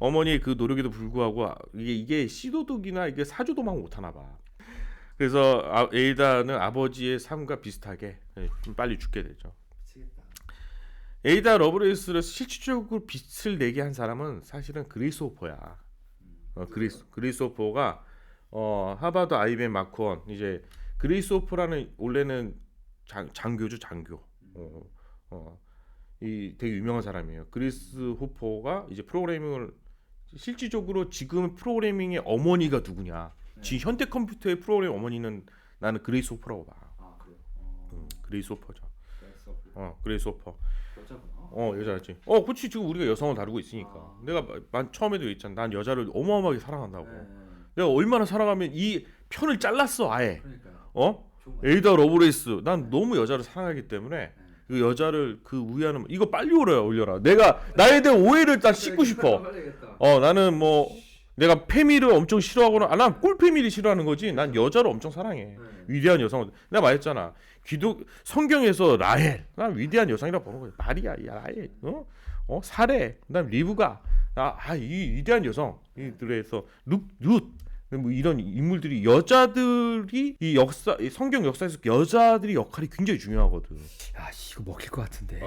어머니의 그 노력에도 불구하고 이게 씨도둑이나 이게 사주도막 못하나 봐. 그래서 에이다는 아버지의 삶과 비슷하게 좀 빨리 죽게 되죠. 미치겠다. 에이다 러브레이스를 실질적으로 빛을 내게 한 사람은 사실은 그레이스 호퍼야. 그레이스 호퍼가 하버드 IBM 마크원 이제 그레이스 호퍼라는 원래는 장교죠 장교. 이 되게 유명한 사람이에요. 그레이스 호퍼가 이제 프로그래밍을 실질적으로 지금 프로그래밍의 어머니가 누구냐? 지금 현대 컴퓨터의 프로그래밍 어머니는 나는 그레이스 호퍼라고 봐. 아 그래요. 그레이스 호퍼죠. 그래서 그레이스 호퍼. 여자구나. 여자지. 그렇지. 지금 우리가 여성을 다루고 있으니까. 내가 처음에도 얘기했잖아. 난 여자를 어마어마하게 사랑한다고. 네. 내가 얼마나 사랑하면 이 편을 잘랐어 아예. 그러니까요. 좋은 거 에이다 러브레이스. 난 너무 여자를 사랑하기 때문에 그 여자를 그 우위하는 이거 빨리 올려라. 내가 나에 대한 오해를 딱 씻고 싶어. 나는 뭐 내가 페미를 엄청 싫어하거나 난 꼴페미를 싫어하는 거지. 난 여자를 엄청 사랑해. 위대한 여성. 내가 말했잖아. 성경에서 라헬. 난 위대한 여성이라고 보는 거야. 마리아, 라헬. 사레. 그다음 리브가. 이 위대한 여성. 이들에서 룻. 뭐 이런 인물들이 여자들이 이 성경 역사에서 여자들이 역할이 굉장히 중요하거든. 야, 이거 먹힐 것 같은데.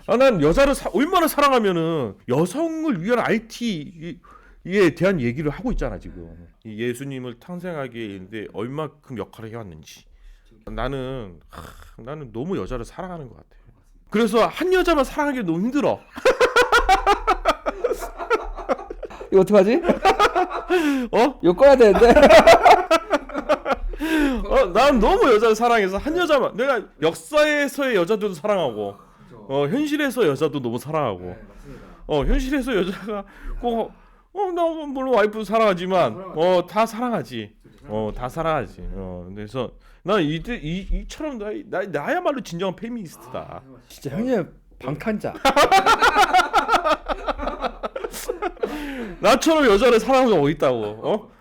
난 여자를 얼마나 사랑하면은 여성을 위한 IT에 대한 얘기를 하고 있잖아 지금. 이 예수님을 탄생하게 했는데 얼마큼 역할을 해왔는지. 나는 너무 여자를 사랑하는 것 같아. 그래서 한 여자만 사랑하기 너무 힘들어. 이거 어떡하지? 이거 꺼야 되는데. 난 너무 여자를 사랑해서 한 여자만 내가 역사에서의 여자들도 사랑하고 현실에서 여자도 너무 사랑하고 네, 맞습니다. 현실에서 여자가 꼭 나 물론 와이프도 사랑하지만 다 사랑하지. 다 사랑하지. 그래서 난 이처럼 나야말로 진정한 페미니스트다. 진짜 형님 방탄자. 나처럼 여자를 사랑하는 거 어디 있다고?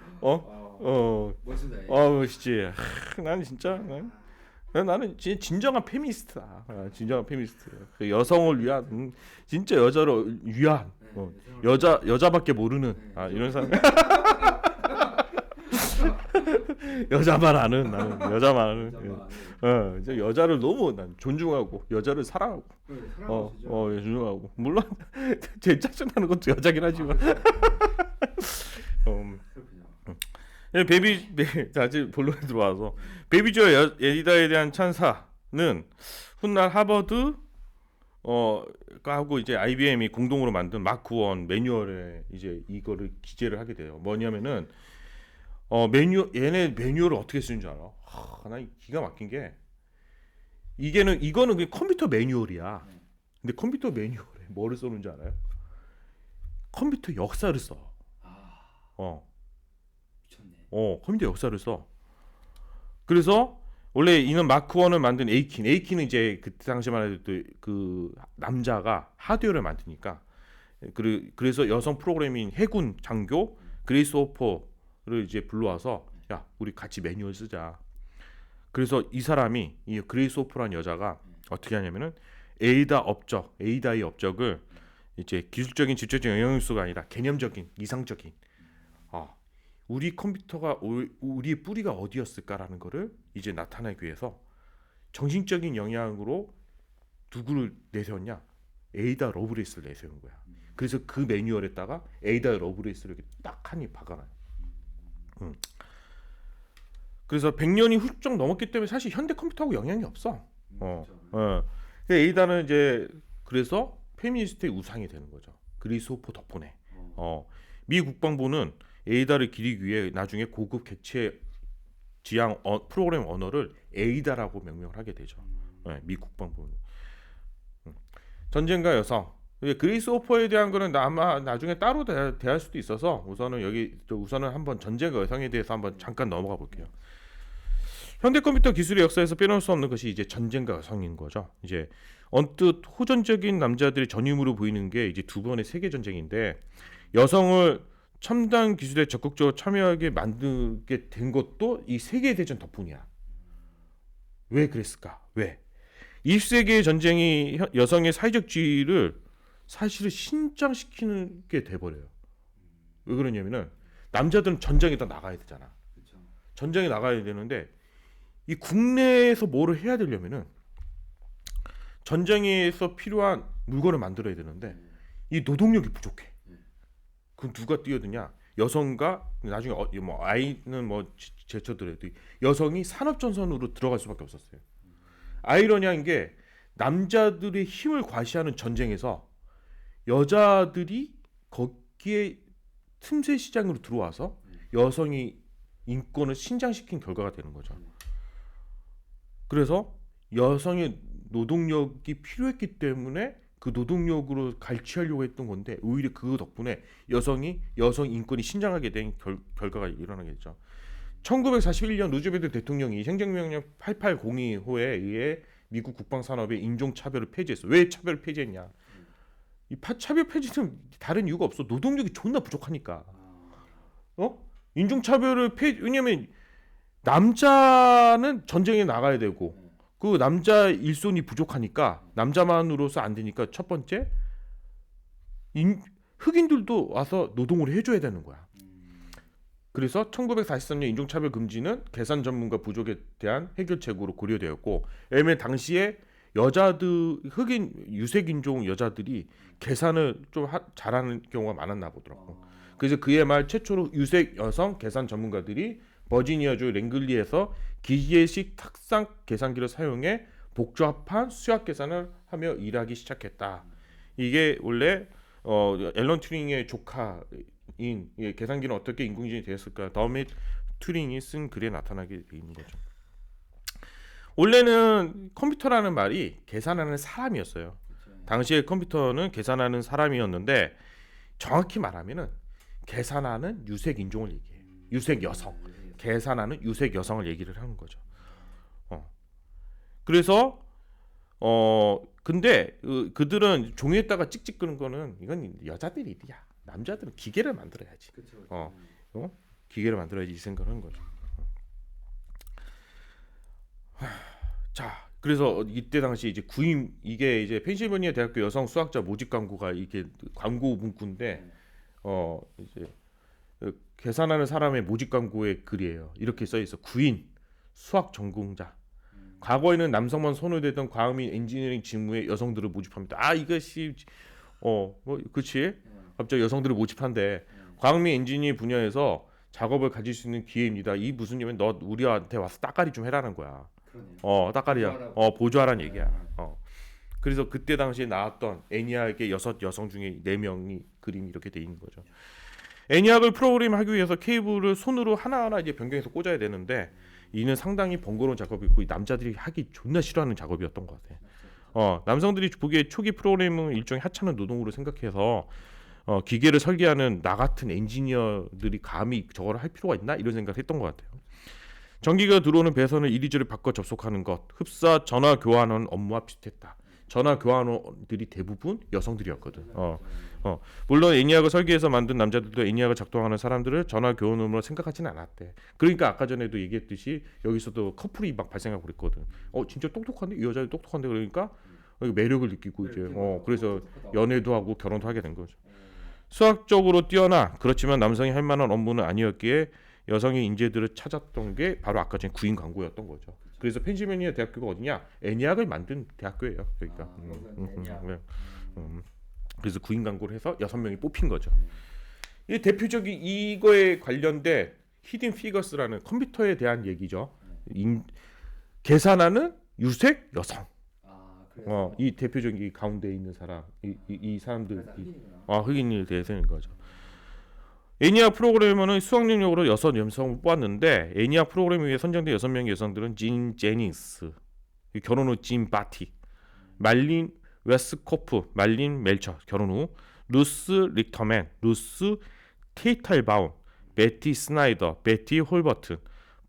멋있다. 멋있지. 나는 진짜 나는 진정한 페미니스트다. 진정한 페미니스트. 그 여성을 위한 진짜 여자를 위한 여자밖에 모르는 이런 사람. 여자만 아는 나는 여자만 아는. 이제 여자를 너무 난 존중하고 여자를 사랑하고 존중하고 물론 제 짜증나는 것도 여자긴 하지만. 다시 본론에 들어와서 베이비조와 에이다에 대한 찬사는 훗날 하버드 하고 이제 IBM이 공동으로 만든 마크 원 매뉴얼에 이제 이거를 기재를 하게 돼요. 뭐냐면은 얘네 매뉴얼을 어떻게 쓰는 줄 알아? 나 기가 막힌 게 이거는 그냥 컴퓨터 매뉴얼이야. 근데 컴퓨터 매뉴얼에 뭐를 써는 줄 알아요? 컴퓨터 역사를 써. 미쳤네. 컴퓨터 역사를 써. 그래서 원래 이는 마크 원을 만든 에이킨은 이제 그 당시만 해도 그 남자가 하드웨어를 만드니까 그래서 여성 프로그래밍 해군 장교 그레이스 호퍼를 이제 불러와서 야 우리 같이 매뉴얼 쓰자. 그래서 이 사람이 이 그레이스 호퍼라는 여자가 어떻게 하냐면은 에이다의 업적을 이제 기술적인 직접적인 영향력수가 아니라 개념적인 이상적인 우리 컴퓨터가 우리의 뿌리가 어디였을까라는 거를 이제 나타내기 위해서 정신적인 영향으로 누구를 내세웠냐? 에이다 러브레이스를 내세운 거야. 그래서 그 매뉴얼에다가 에이다 러브레이스를 이렇게 딱 하니 박아놔요. 그래서 100년이 훌쩍 넘었기 때문에 사실 현대 컴퓨터하고 영향이 없어. 에이다는 이제 그래서 페미니스트의 우상이 되는 거죠. 그리스 호퍼 덕분에. 미 국방부는 에이다를 기리기 위해 나중에 고급 객체 지향 프로그램 언어를 에이다라고 명명을 하게 되죠. 미 국방부는. 전쟁과 여성. 그리스 호퍼에 대한 거는 아마 나중에 따로 대할 수도 있어서 우선은 한번 전쟁과 여성에 대해서 한번 잠깐 넘어가 볼게요. 현대 컴퓨터 기술의 역사에서 빼놓을 수 없는 것이 이제 전쟁과 여성인 거죠. 이제 언뜻 호전적인 남자들이 전임으로 보이는 게 이제 두 번의 세계 전쟁인데 여성을 첨단 기술에 적극적으로 참여하게 만들게 된 것도 이 세계 대전 덕분이야. 왜 그랬을까? 왜? 20세기의 전쟁이 여성의 사회적 지위를 사실은 신장시키게 돼버려요. 왜 그러냐면은 남자들은 전쟁에 다 나가야 되잖아. 그렇죠. 전쟁에 나가야 되는데 이 국내에서 뭐를 해야 되려면은 전쟁에서 필요한 물건을 만들어야 되는데 이 노동력이 부족해. 그럼 누가 뛰어드냐? 여성과 나중에 뭐 아이는 뭐 제쳐들어도 여성이 산업전선으로 들어갈 수밖에 없었어요. 아이러니한 게 남자들의 힘을 과시하는 전쟁에서 여자들이 거기에 틈새 시장으로 들어와서 여성이 인권을 신장시킨 결과가 되는 거죠. 그래서 여성의 노동력이 필요했기 때문에 그 노동력으로 갈취하려고 했던 건데 오히려 그 덕분에 여성 인권이 신장하게 된 결과가 일어나게 됐죠. 1941년 루즈벨트 대통령이 행정명령 8802호에 의해 미국 국방산업에 인종차별을 폐지했어. 왜 차별을 폐지했냐? 이 차별 폐지는 다른 이유가 없어. 노동력이 존나 부족하니까. 인종차별을 왜냐면 남자는 전쟁에 나가야 되고 그 남자 일손이 부족하니까 남자만으로서 안 되니까 첫 번째 흑인들도 와서 노동을 해줘야 되는 거야. 그래서 1943년 인종차별 금지는 계산 전문가 부족에 대한 해결책으로 고려되었고, 왜냐면 당시에 여자들 흑인 유색인종 여자들이 계산을 좀 잘하는 경우가 많았나 보더라고. 그래서 그해 말 최초로 유색 여성 계산 전문가들이 버지니아주 랭글리에서 기계식 탁상 계산기를 사용해 복잡한 수학 계산을 하며 일하기 시작했다. 이게 원래 앨런 튜링의 조카인 계산기는 어떻게 인공지능이 되었을까? 더밋 튜링이 쓴 글에 나타나게 돼 있는 거죠. 원래는 컴퓨터라는 말이 계산하는 사람이었어요. 당시에 컴퓨터는 계산하는 사람이었는데 정확히 말하면은 계산하는 유색 인종을 얘기해요. 유색 여성. 계산하는 유색 여성을 얘기를 하는 거죠. 그래서 근데 그들은 종이에다가 찍찍 끄는 거는 이건 여자들 일이야. 남자들은 기계를 만들어야지. 그쵸. 기계를 만들어야지 이 생각을 하는 거죠. 자, 그래서 이때 당시 이제 구임 이게 이제 펜실베니아 대학교 여성 수학자 모집 광고가 이게 광고 문구인데 이제 계산하는 사람의 모집 광고의 글이에요. 이렇게 써 있어. 구인 수학 전공자. 과거에는 남성만 선호되던 과학 및 엔지니어링 직무에 여성들을 모집합니다. 아 이것이 뭐 그렇지. 갑자기 여성들을 모집한대. 과학 및 엔지니어 분야에서 작업을 가질 수 있는 기회입니다. 이 무슨 얘기면 너 우리한테 와서 따까리 좀 해라는 거야. 따까리야. 보조하라는 얘기야. 그래서 그때 당시에 나왔던 애니악의 6 여성 중에 4명이 그림이 이렇게 돼 있는 거죠. 애니악을 프로그램하기 위해서 케이블을 손으로 하나하나 이제 변경해서 꽂아야 되는데 이는 상당히 번거로운 작업이고 남자들이 하기 존나 싫어하는 작업이었던 것 같아. 남성들이 보기에 초기 프로그램은 일종의 하찮은 노동으로 생각해서 기계를 설계하는 나 같은 엔지니어들이 감히 저걸 할 필요가 있나 이런 생각을 했던 것 같아요. 전기가 들어오는 배선을 이리저리 바꿔 접속하는 것, 흡사, 전화 교환하는 업무와 비슷했다. 전화 교환원들이 대부분 여성들이었거든. 물론 애니악을 설계해서 만든 남자들도 애니악을 작동하는 사람들을 전화 교환으로 생각하지는 않았대. 그러니까 아까 전에도 얘기했듯이 여기서도 커플이 막 발생하고 그랬거든. 진짜 똑똑한데 이 여자도 똑똑한데 그러니까 매력을 느끼고 이제 그래서 연애도 하고 결혼도 하게 된 거죠. 수학적으로 뛰어나 그렇지만 남성이 할 만한 업무는 아니었기에 여성의 인재들을 찾았던 게 바로 아까 전에 구인 광고였던 거죠. 그래서 펜실베니아 대학교가 어디냐? 애니악을 만든 대학교예요. 여기가. 그래서 구인 광고를 해서 6명이 뽑힌 거죠. 이 대표적인 이거에 관련된 히든 피거스라는 컴퓨터에 대한 얘기죠. 계산하는 유색 여성. 이 대표적인 이 가운데 있는 사람, 이 사람들, 흑인에 대해서는 거죠. 애니악 프로그래머는 수학 능력으로 6 여성을 뽑았는데 애니악 프로그램 위에 선정된 6명의 여성들은 진 제닝스, 결혼 후 진 바티, 말린 웨스코프, 말린 멜처, 결혼 후 루스 리터맨, 루스 테이탈바운, 베티 스나이더, 베티 홀버튼,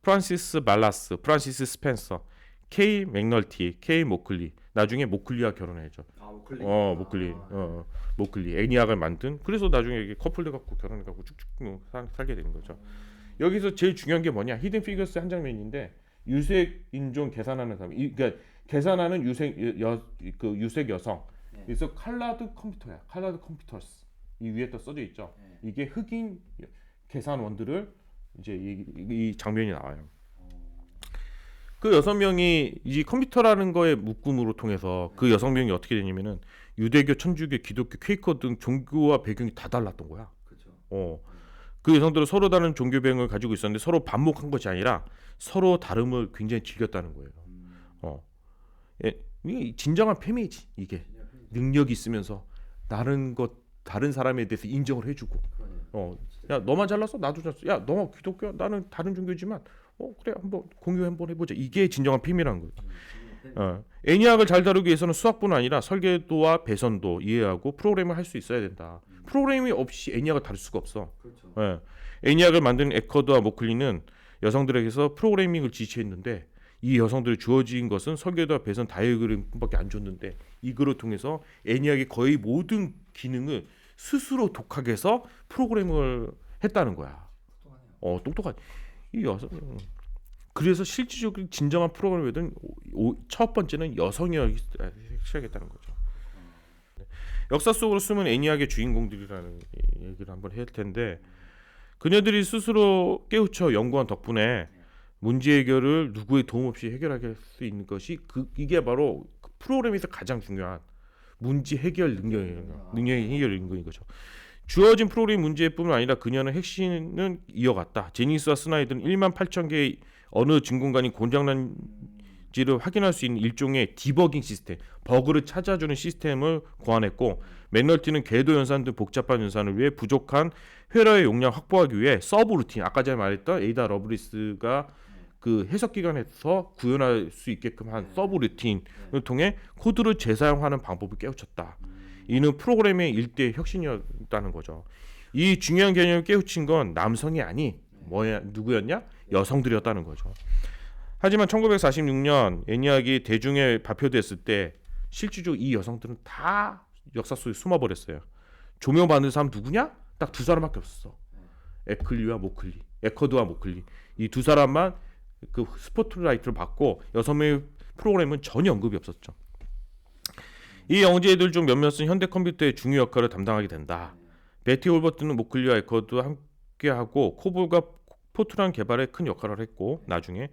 프란시스 말라스, 프란시스 스펜서, K 맥널티, K 모클리. 나중에 모클리와 결혼해죠. 모클리. 모클리. 모클리. 애니악을 만든. 그래서 나중에 이게 커플돼 갖고 결혼해 갖고 쭉쭉 살게 되는 거죠. 여기서 제일 중요한 게 뭐냐? 히든 피겨스 한 장면인데 유색 인종 계산하는 사람. 그러니까 계산하는 유색 여성. 네. 그래서 칼라드 컴퓨터야. 칼라드 컴퓨터스. 이 위에 또 써져 있죠. 네. 이게 흑인 계산원들을 이제 이 장면이 나와요. 그 6명이 이 컴퓨터라는 거의 묶음으로 통해서 그 6명이 어떻게 되냐면은 유대교, 천주교, 기독교, 퀘이커 등 종교와 배경이 다 달랐던 거야. 그렇죠. 그 여성들은 서로 다른 종교 배경을 가지고 있었는데 서로 반목한 것이 아니라 서로 다름을 굉장히 즐겼다는 거예요. 이게 진정한 페미지. 이게 능력이 있으면서 다른 사람에 대해서 인정을 해주고. 야 너만 잘났어? 나도 잘났어. 야 너만 기독교야? 나는 다른 종교지만 그래 한번 공유 한번 해보자. 이게 진정한 페미라는 거예요. 애니악을 잘 다루기 위해서는 수학뿐 아니라 설계도와 배선도 이해하고 프로그램을 할 수 있어야 된다. 프로그램이 없이 애니악을 다룰 수가 없어. 그렇죠. 애니악을 만든 에커드와 모클리는 여성들에게서 프로그래밍을 지시했는데 이 여성들이 주어진 것은 설계도와 배선 다이어그램밖에 안 줬는데 이거를 통해서 애니악의 거의 모든 기능을 스스로 독학해서 프로그램을 했다는 거야. 똑똑하네. 이 여성. 그래서 실질적으로 진정한 프로그래머들은 첫 번째는 여성이어야 시작했다는 거죠. 역사 속으로 숨은 애니악의 주인공들이라는 얘기를 한번 할 텐데 그녀들이 스스로 깨우쳐 연구한 덕분에 문제 해결을 누구의 도움 없이 해결할 수 있는 것이 이게 바로 프로그램에서 가장 중요한 문제 해결 능력의 해결 능력인 거죠. 주어진 프로그램 문제뿐만 아니라 그녀는 핵심은 이어갔다. 제니스와 스나이드는 1만 8천 개의 어느 진공관이 고장난지를 확인할 수 있는 일종의 디버깅 시스템, 버그를 찾아주는 시스템을 고안했고 맥널티는 궤도 연산 등 복잡한 연산을 위해 부족한 회로의 용량 확보하기 위해 서브루틴, 아까 전에 말했던 에이다 러브리스가 그 해석기관에서 구현할 수 있게끔 한 서브루틴을 통해 코드를 재사용하는 방법을 깨우쳤다. 이는 프로그램의 일대 혁신이었다는 거죠. 이 중요한 개념을 깨우친 건 남성이 아니 누구였냐? 여성들이었다는 거죠. 하지만 1946년 애니악이 대중에 발표됐을 때 실질적으로 이 여성들은 다 역사 속에 숨어버렸어요. 조명받는 사람 누구냐? 딱 두 사람밖에 없었어. 에클리와 모클리, 에커드와 모클리. 이 두 사람만 그 스포트라이트를 받고 6명의 프로그램은 전혀 언급이 없었죠. 이 영재들 중 몇몇은 현대 컴퓨터의 중요 역할을 담당하게 된다. 베티 홀버트는 모클리와 에커드와 함께하고 코볼과 포트란 개발에 큰 역할을 했고 나중에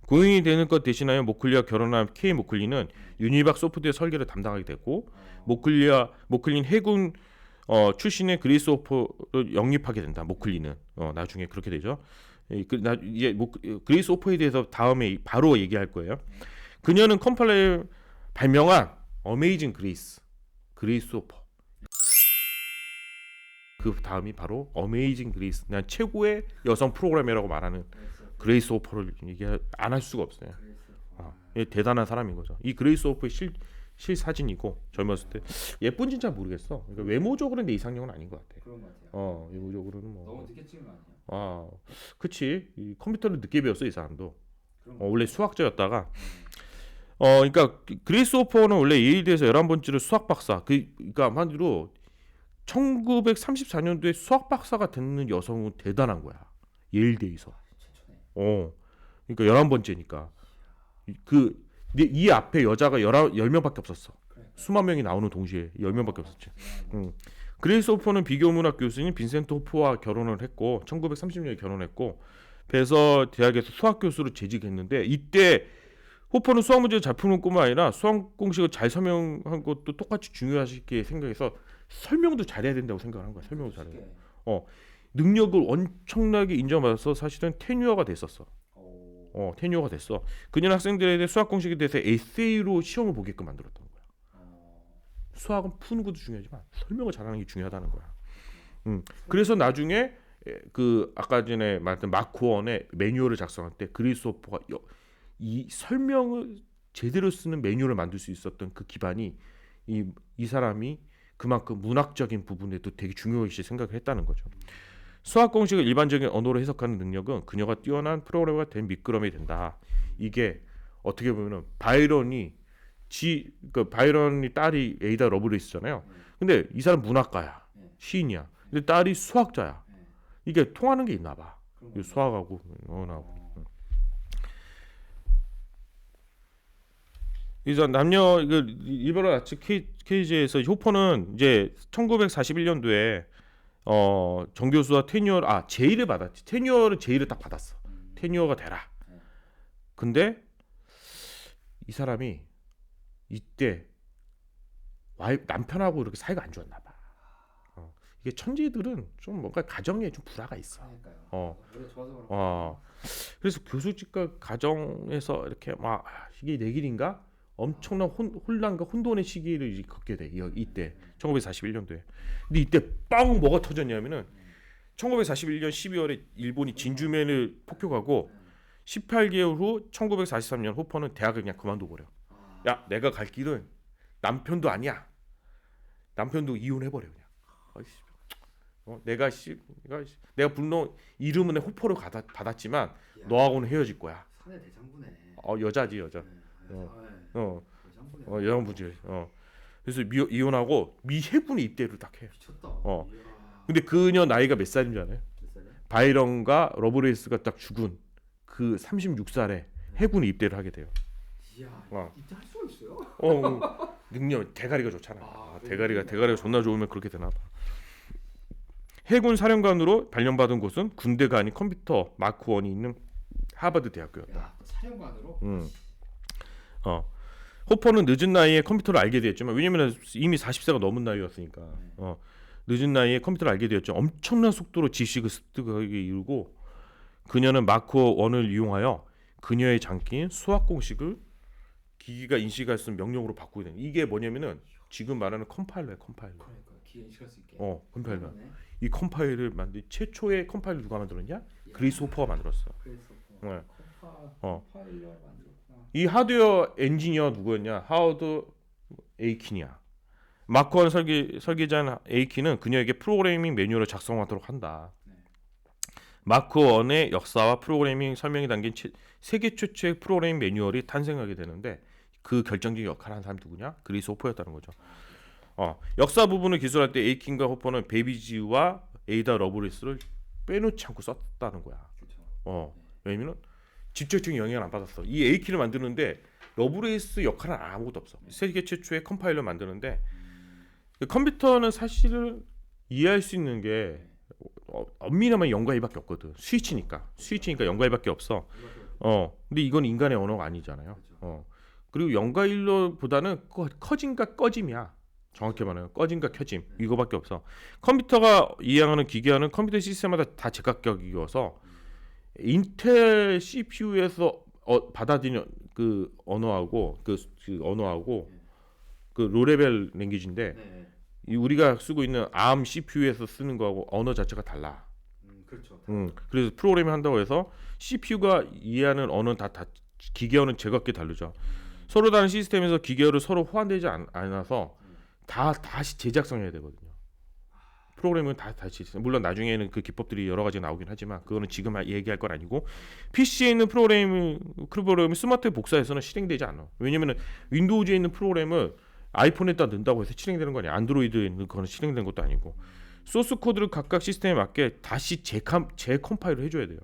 고인이 되는 것 대신하여 모클리와 결혼한 K 모클리는 유니박 소프트웨어 설계를 담당하게 되고 모클리는 해군 출신의 그레이스 오퍼를 영입하게 된다. 모클리는 나중에 그렇게 되죠. 이제 그레이스 오퍼에 대해서 다음에 바로 얘기할 거예요. 그녀는 컴파일러를 발명한 어메이징 그레이스 오퍼. 그 다음이 바로 어메이징 그레이스. 난 최고의 여성 프로그래머라고 말하는 그레이스 오퍼를 얘기 안 할 수가 없어요. 대단한 사람인 거죠. 이 그레이스 오퍼의 실 사진이고 젊었을 때 예쁜지는 잘 모르겠어. 그러니까 외모적으로는 내 이상형은 아닌 것 같아. 그런 것 같아요. 외모적으로는 뭐. 너무 늦게 찍은 거 아니에요? 그치. 이 컴퓨터를 늦게 배웠어 이 사람도. 원래 수학자였다가. 그러니까 그레이스 오퍼는 원래 예일대에서 11번째로 수학 박사. 그러니까 한마디로 1934년도에 수학 박사가 되는 여성은 대단한 거야. 예일대에서. 그러니까 11번째니까. 이 앞에 여자가 10명밖에 없었어. 수만 명이 나오는 동시에 10명밖에 없었지. 그레이스 호퍼는 비교문학 교수인 빈센트 호퍼와 결혼을 했고 1930년에 결혼했고 그래서 대학에서 수학 교수로 재직했는데 이때 호퍼는 수학 문제를 잘 푸는 뿐만 아니라 수학 공식을 잘 설명한 것도 똑같이 중요하게 생각해서 설명도 잘해야 된다고 생각을 한 거야. 설명도 잘해야 돼. 능력을 엄청나게 인정받아서 사실은 테뉴어가 됐었어. 테뉴어가 됐어. 그녀는 학생들에 대해 수학 공식에 대해서 에세이로 시험을 보게끔 만들었던 거야. 수학은 푸는 것도 중요하지만 설명을 잘하는 게 중요하다는 거야. 그래서 나중에 그 아까 전에 말했던 마크원의 매뉴얼을 작성할 때 그레이스 호퍼가 이 설명을 제대로 쓰는 매뉴얼을 만들 수 있었던 그 기반이 이 사람이 그만큼 문학적인 부분에도 되게 중요시 생각을 했다는 거죠. 수학 공식을 일반적인 언어로 해석하는 능력은 그녀가 뛰어난 프로그래머가 된 미끄럼이 된다. 이게 어떻게 보면은 바이런이 딸이 에이다 러브레이스잖아요. 근데 이 사람 문학가야, 시인이야. 근데 딸이 수학자야. 이게 통하는 게 있나 봐. 이 수학하고 언어하고. 이제 남녀 리버럴 아츠 케이지에서 호퍼는 이제 1941년도에 정교수와 테뉴어 제의를 받았지. 테뉴어를 제의를 딱 받았어. 테뉴어가 되라. 근데 이 사람이 이때 남편하고 이렇게 사이가 안 좋았나 봐. 이게 천지들은 좀 뭔가 가정에 좀 불화가 있어. 노래 좋아서 그런 그래서 교수직과 가정에서 이렇게 막 이게 내 길인가? 엄청난 혼란과 혼돈의 시기를 이제 겪게 돼. 이때 1941년도에. 근데 이때 빵 뭐가 터졌냐면은 1941년 12월에 일본이 진주면을 폭격하고 18개월 후 1943년 호퍼는 대학을 그냥 그만둬 버려. 야, 내가 갈 길은 남편도 아니야. 남편도 이혼해 버려 그냥. 내가 물론 이름은 호퍼로 받았지만 너하고는 헤어질 거야. 사내 대장부네. 여자지 여자. 대장부네. 여성분지. 그래서 이혼하고 미 해군에 입대를 딱 해. 미쳤다. 근데 그녀 나이가 몇 살인 줄 알아요? 몇 살이야? 바이런과 러브레이스가 딱 죽은 그 36살에 해군에 입대를 하게 돼요. 이야, 입대할 수가 있어요? 능력 대가리가 좋잖아. 대가리가 존나 좋으면 그렇게 되나 봐. 해군 사령관으로 발령받은 곳은 군대가 아닌 컴퓨터 마크 1이 있는 하버드 대학교였다. 야, 사령관으로? 호퍼는 늦은 나이에 컴퓨터를 알게 되었지만 왜냐면 이미 40세가 넘은 나이였으니까 늦은 나이에 컴퓨터를 알게 되었죠. 엄청난 속도로 지식을 습득하게 이루고 그녀는 마크 1을 이용하여 그녀의 장기인 수학 공식을 기기가 인식할 수 있는 명령으로 바꾸게 되는. 이게 뭐냐면은 지금 말하는 컴파일러야. 그러니까 기계 인식할 수 있게. 컴파일러. 그러네. 이 컴파일을 만든 최초의 컴파일러 누가 만들었냐? 그리스 호퍼가 만들었어. 네. 컴파일러 만들었구나. 이 하드웨어 엔지니어 누구였냐? 하워드 에이킨이야. 마크 1 설계자인 에이킨은 그녀에게 프로그래밍 매뉴얼을 작성하도록 한다. 마크 1의 역사와 프로그래밍 설명이 담긴 세계 최초의 프로그래밍 매뉴얼이 탄생하게 되는데 그 결정적인 역할을 한 사람이 누구냐? 그리스 호퍼였다는 거죠. 역사 부분을 기술할 때 에이킨과 호퍼는 베이비지와 에이다 러브레이스를 빼놓지 않고 썼다는 거야. 그렇죠. 왜냐면은 직접적인 영향을 안 받았어. 이 에이킨을 만드는데 러브레이스 역할은 아무것도 없어. 세계 최초의 컴파일러 만드는데 컴퓨터는 사실은 이해할 수 있는 게 엄밀하면 0과 2밖에 없거든. 스위치니까 0과 2밖에 없어. 근데 이건 인간의 언어가 아니잖아요. 그리고 0과 1로보다는 커짐과 꺼짐이야. 정확히 말하면 꺼짐과 켜짐 이거밖에 없어. 컴퓨터가 이해하는 기계화는 컴퓨터 시스템마다 다 제각격이어서 인텔 CPU에서 받아들이는 그 언어하고 그 로레벨 랭귀지인데 우리가 쓰고 있는 ARM CPU에서 쓰는 거하고 언어 자체가 달라. 그렇죠. 그래서 프로그래밍 한다고 해서 CPU가 이해하는 언어는 다 기계어는 제각기 다르죠. 서로 다른 시스템에서 기계어를 서로 호환되지 않아서 다시 제작성해야 되거든요. 프로그램은 다시 물론 나중에는 그 기법들이 여러 가지 나오긴 하지만 그거는 지금 얘기할 건 아니고 PC에 있는 프로그램이 스마트에 복사해서는 실행되지 않아. 왜냐면은 윈도우즈에 있는 프로그램을 아이폰에다 넣는다고 해서 실행되는 거 아니야. 안드로이드에 있는 거는 실행된 것도 아니고 소스 코드를 각각 시스템에 맞게 다시 재컴파일을 해줘야 돼요.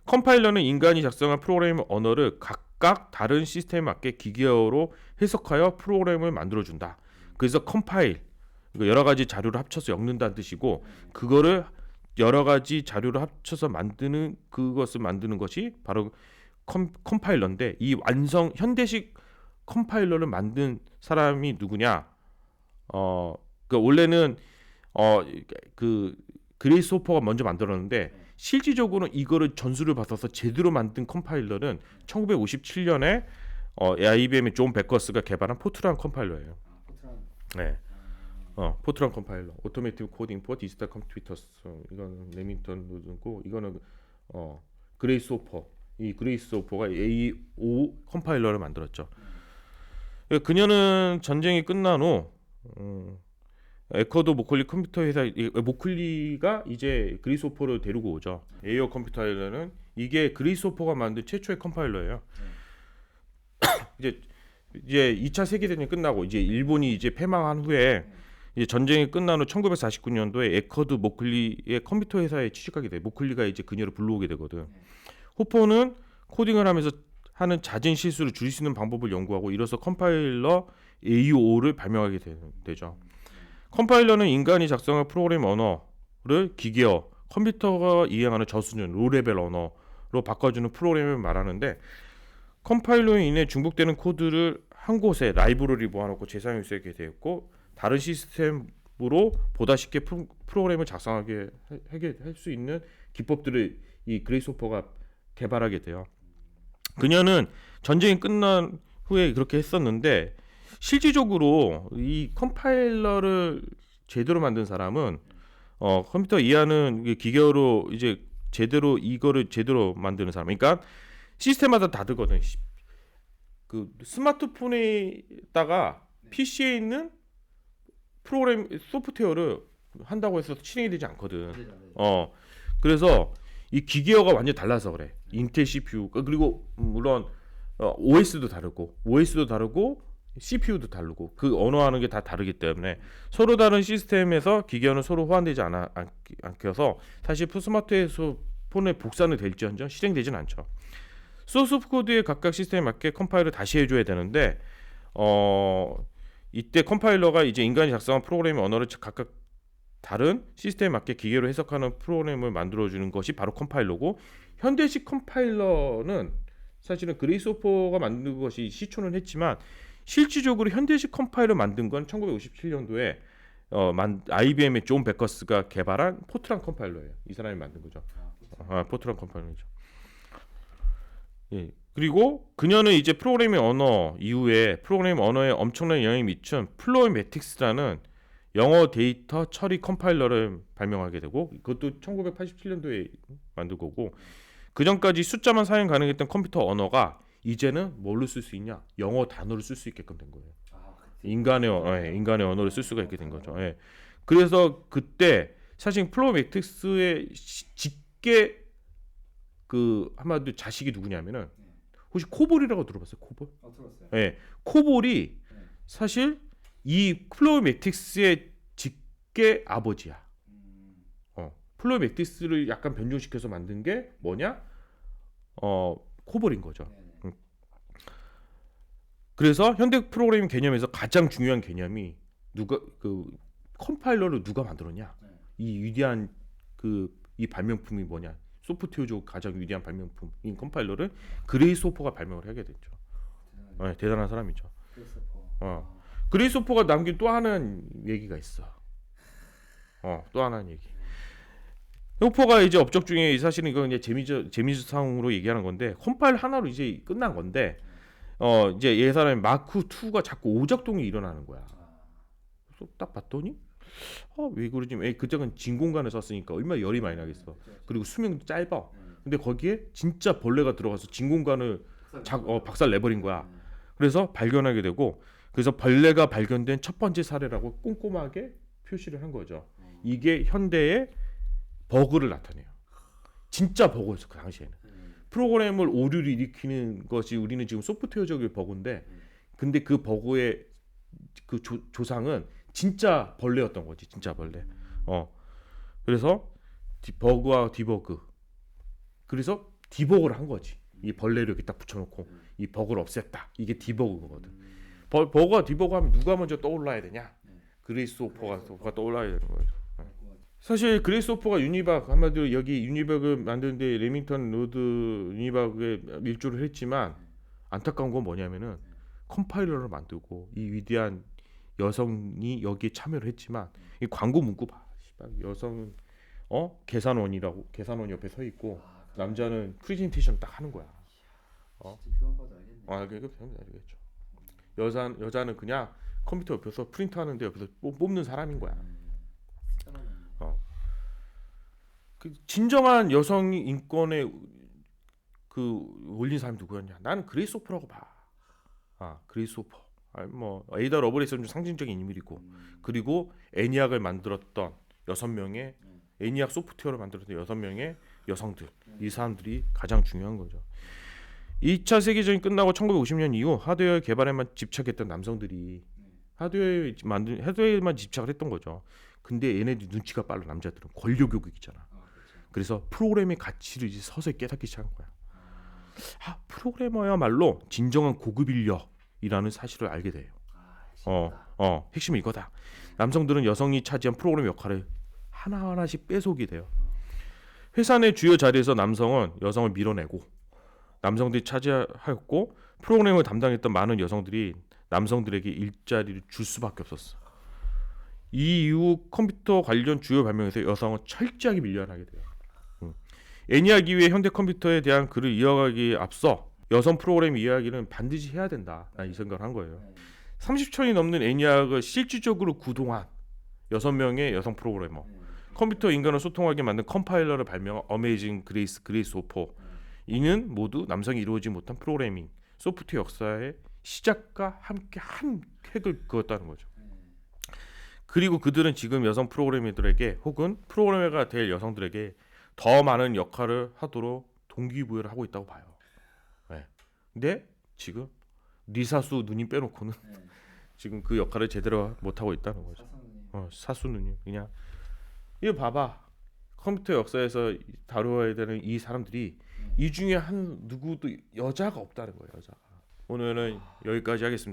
컴파일러는 인간이 작성한 프로그램 언어를 각각 다른 시스템에 맞게 기계어로 해석하여 프로그램을 만들어준다. 그래서 컴파일 여러 가지 자료를 합쳐서 엮는다는 뜻이고 그거를 여러 가지 자료를 합쳐서 그것을 만드는 것이 바로 컴파일러인데 이 현대식 컴파일러를 만든 사람이 누구냐? 원래는 그 그레이스 호퍼가 먼저 만들었는데 실질적으로는 이거를 전수를 받아서 제대로 만든 컴파일러는 1957년에 IBM의 존 베커스가 개발한 포트란 컴파일러예요. 네. 포트란 컴파일러, 오토매티브 코딩 포 디지털 컴퓨터스. 이거는 레밍턴 노드고 이거는 그레이스 호퍼. 이 그레이스 호퍼가 A5 컴파일러를 만들었죠. 그녀는 전쟁이 끝난 후 에커도 모클리 컴퓨터 회사 모클리가 이제 그리스호퍼를 데리고 오죠. 에이어 컴퓨터는 이게 그리스호퍼가 만든 최초의 컴파일러예요. 이제 2차 세계대전이 끝나고 이제 일본이 이제 패망한 후에 이제 전쟁이 끝난 후 1949년도에 에커드 모클리의 컴퓨터 회사에 취직하게 돼. 모클리가 이제 그녀를 불러오게 되거든. 호퍼는 코딩을 하면서 하는 잦은 실수를 줄일 수 있는 방법을 연구하고 이로써 컴파일러 AO를 발명하게 되죠. 컴파일러는 인간이 작성한 프로그램 언어를 기계어, 컴퓨터가 이행하는 저수준, 로레벨 언어로 바꿔주는 프로그램을 말하는데 컴파일러로 인해 중복되는 코드를 한 곳에 라이브러리 모아놓고 재사용할 수 있게 되었고 다른 시스템으로 보다 쉽게 프로그램을 작성하게 하게 할 수 있는 기법들을 이 그레이스호퍼가 개발하게 돼요. 그녀는 전쟁이 끝난 후에 그렇게 했었는데 실질적으로 이 컴파일러를 제대로 만든 사람은 컴퓨터 이해하는 기계어로 이제 제대로 이거를 제대로 만드는 사람. 그러니까 시스템마다 다르거든. 그 스마트폰에다가 PC에 있는 프로그램 소프트웨어를 한다고 해서 실행이 되지 않거든. 그래서 이 기계어가 완전 달라서 그래. 인텔 CPU 그리고 물론 OS도 다르고 CPU도 다르고 그 언어하는 게 다 다르기 때문에 서로 다른 시스템에서 기계어는 서로 호환되지 않겨서 사실 스마트폰에 복사는 될지언정 실행되지는 않죠. 소스 코드의 각각 시스템에 맞게 컴파일을 다시 해줘야 되는데 이때 컴파일러가 이제 인간이 작성한 프로그램의 언어를 각각 다른 시스템에 맞게 기계로 해석하는 프로그램을 만들어주는 것이 바로 컴파일러고 현대식 컴파일러는 사실은 그레이스호퍼가 만든 것이 시초는 했지만 실질적으로 현대식 컴파일러 만든 건 1957년도에 IBM의 존 베커스가 개발한 포트란 컴파일러예요. 이 사람이 만든 거죠. 포트란 컴파일러죠. 예. 그리고 그녀는 이제 프로그래밍 언어 이후에 프로그래밍 언어에 엄청난 영향을 미친 플로이매틱스라는 영어 데이터 처리 컴파일러를 발명하게 되고 그것도 1987년도에 만든 거고 그 전까지 숫자만 사용 가능했던 컴퓨터 언어가 이제는 뭘로 쓸 수 있냐? 영어 단어를 쓸 수 있게끔 된 거예요. 인간의 언어를 쓸 수가 있게 된 거죠. 예. 그래서 그때 사실 플로이매틱스의 직계 그 한마디로 자식이 누구냐면은 혹시 코볼이라고 들어봤어요? 코볼? 들었어요. 예, 코볼이 사실 이 플로이매틱스의 직계 아버지야. 플로이매틱스를 약간 변종시켜서 만든 게 뭐냐? 코볼인 거죠. 그래서 현대 프로그래밍 개념에서 가장 중요한 개념이 컴파일러를 누가 만들었냐? 이 위대한 이 발명품이 뭐냐? 소프트웨어적 가장 위대한 발명품인 컴파일러를 그레이스호퍼가 발명을 하게 됐죠. 대단한 사람이죠. 그레이스호퍼가 남긴 또 하나는 얘기가 있어. 또 하나는 얘기. 호퍼가 이제 업적 중에 사실은 이건 이제 재미상으로 얘기하는 건데 컴파일 하나로 이제 끝난 건데 이제 얘 사람이 마크 2가 자꾸 오작동이 일어나는 거야. 그래서 딱 봤더니 왜 그러지? 그때는 진공관을 썼으니까 얼마나 열이 많이 나겠어. 그리고 수명도 짧아. 근데 거기에 진짜 벌레가 들어가서 진공관을 박살 내버린 거야. 그래서 발견하게 되고 그래서 벌레가 발견된 첫 번째 사례라고 꼼꼼하게 표시를 한 거죠. 이게 현대의 버그를 나타내요. 진짜 버그였어 그 당시에는. 프로그램을 오류를 일으키는 것이 우리는 지금 소프트웨어적인 버그인데 근데 그 버그의 그 조상은 진짜 벌레였던 거지. 진짜 벌레. 그래서 버그와 디버그. 그래서 디버그를 한 거지. 이 벌레를 이렇게 딱 붙여놓고 이 버그를 없앴다. 이게 디버그거든. 버그와 디버그 하면 누가 먼저 떠올라야 되냐? 그레이스호퍼가 떠올라야 되는 거죠. 사실 그레이스호퍼가 유니박 한마디로 여기 유니박을 만드는데 레밍턴 로드 유니박에 일조를 했지만 안타까운 건 뭐냐면은 컴파일러를 만들고 이 위대한 여성이 여기에 참여를 했지만 이 광고 문구 봐. 여성은 계산원 옆에 서 있고 남자는 프레젠테이션 딱 하는 거야. 이거 봐도 알겠네. 그거 알겠죠. 여자는 그냥 컴퓨터 옆에서 프린트하는데 옆에서 뽑는 사람인 거야. 그 진정한 여성 인권에 올린 사람이 누구였냐? 나는 그레이스호퍼라고 봐. 그레이스호퍼. 뭐 에이다 러브레이스는 좀 상징적인 인물이고 그리고 애니악을 만들었던 6명의 애니악 소프트웨어를 만들었던 6명의 여성들 이 사람들이 가장 중요한 거죠. 2차 세계전이 끝나고 1950년 이후 하드웨어 개발에만 집착했던 남성들이 하드웨어에만 집착을 했던 거죠. 근데 얘네들 눈치가 빨라. 남자들은 권력 요격이잖아. 그래서 프로그램의 가치를 이제 서서히 깨닫기 시작한 거야. 프로그래머야말로 진정한 고급 인력이라는 사실을 알게 돼요. 핵심은 이거다. 남성들은 여성이 차지한 프로그램 역할을 하나하나씩 뺏어오게 돼요. 회사 내 주요 자리에서 남성은 여성을 밀어내고 남성들이 차지하였고 프로그램을 담당했던 많은 여성들이 남성들에게 일자리를 줄 수밖에 없었어. 이 이후 컴퓨터 관련 주요 발명에서 여성은 철저하게 밀려나게 돼요. 애니악 이후의 현대 컴퓨터에 대한 글을 이어가기에 앞서 여성 프로그램 이야기는 반드시 해야 된다. 이 생각을 한 거예요. 30천이 넘는 애니악을 실질적으로 구동한 6명의 여성 프로그래머, 컴퓨터 인간을 소통하게 만든 컴파일러를 발명한 어메이징 그레이스 오퍼. 이는 모두 남성이 이루어지지 못한 프로그래밍 소프트웨어 역사의 시작과 함께 한 획을 그었다는 거죠. 그리고 그들은 지금 여성 프로그래머들에게 혹은 프로그래머가 될 여성들에게 더 많은 역할을 하도록 동기부여를 하고 있다고 봐요. 근데 지금 리사수 누님 빼놓고는 지금 그 역할을 제대로 못 하고 있다는 거죠. 사수 누님 그냥 이거 봐봐. 컴퓨터 역사에서 다루어야 되는 이 사람들이 이 중에 한 누구도 여자가 없다는 거예요. 여자가. 오늘은 여기까지 하겠습니다.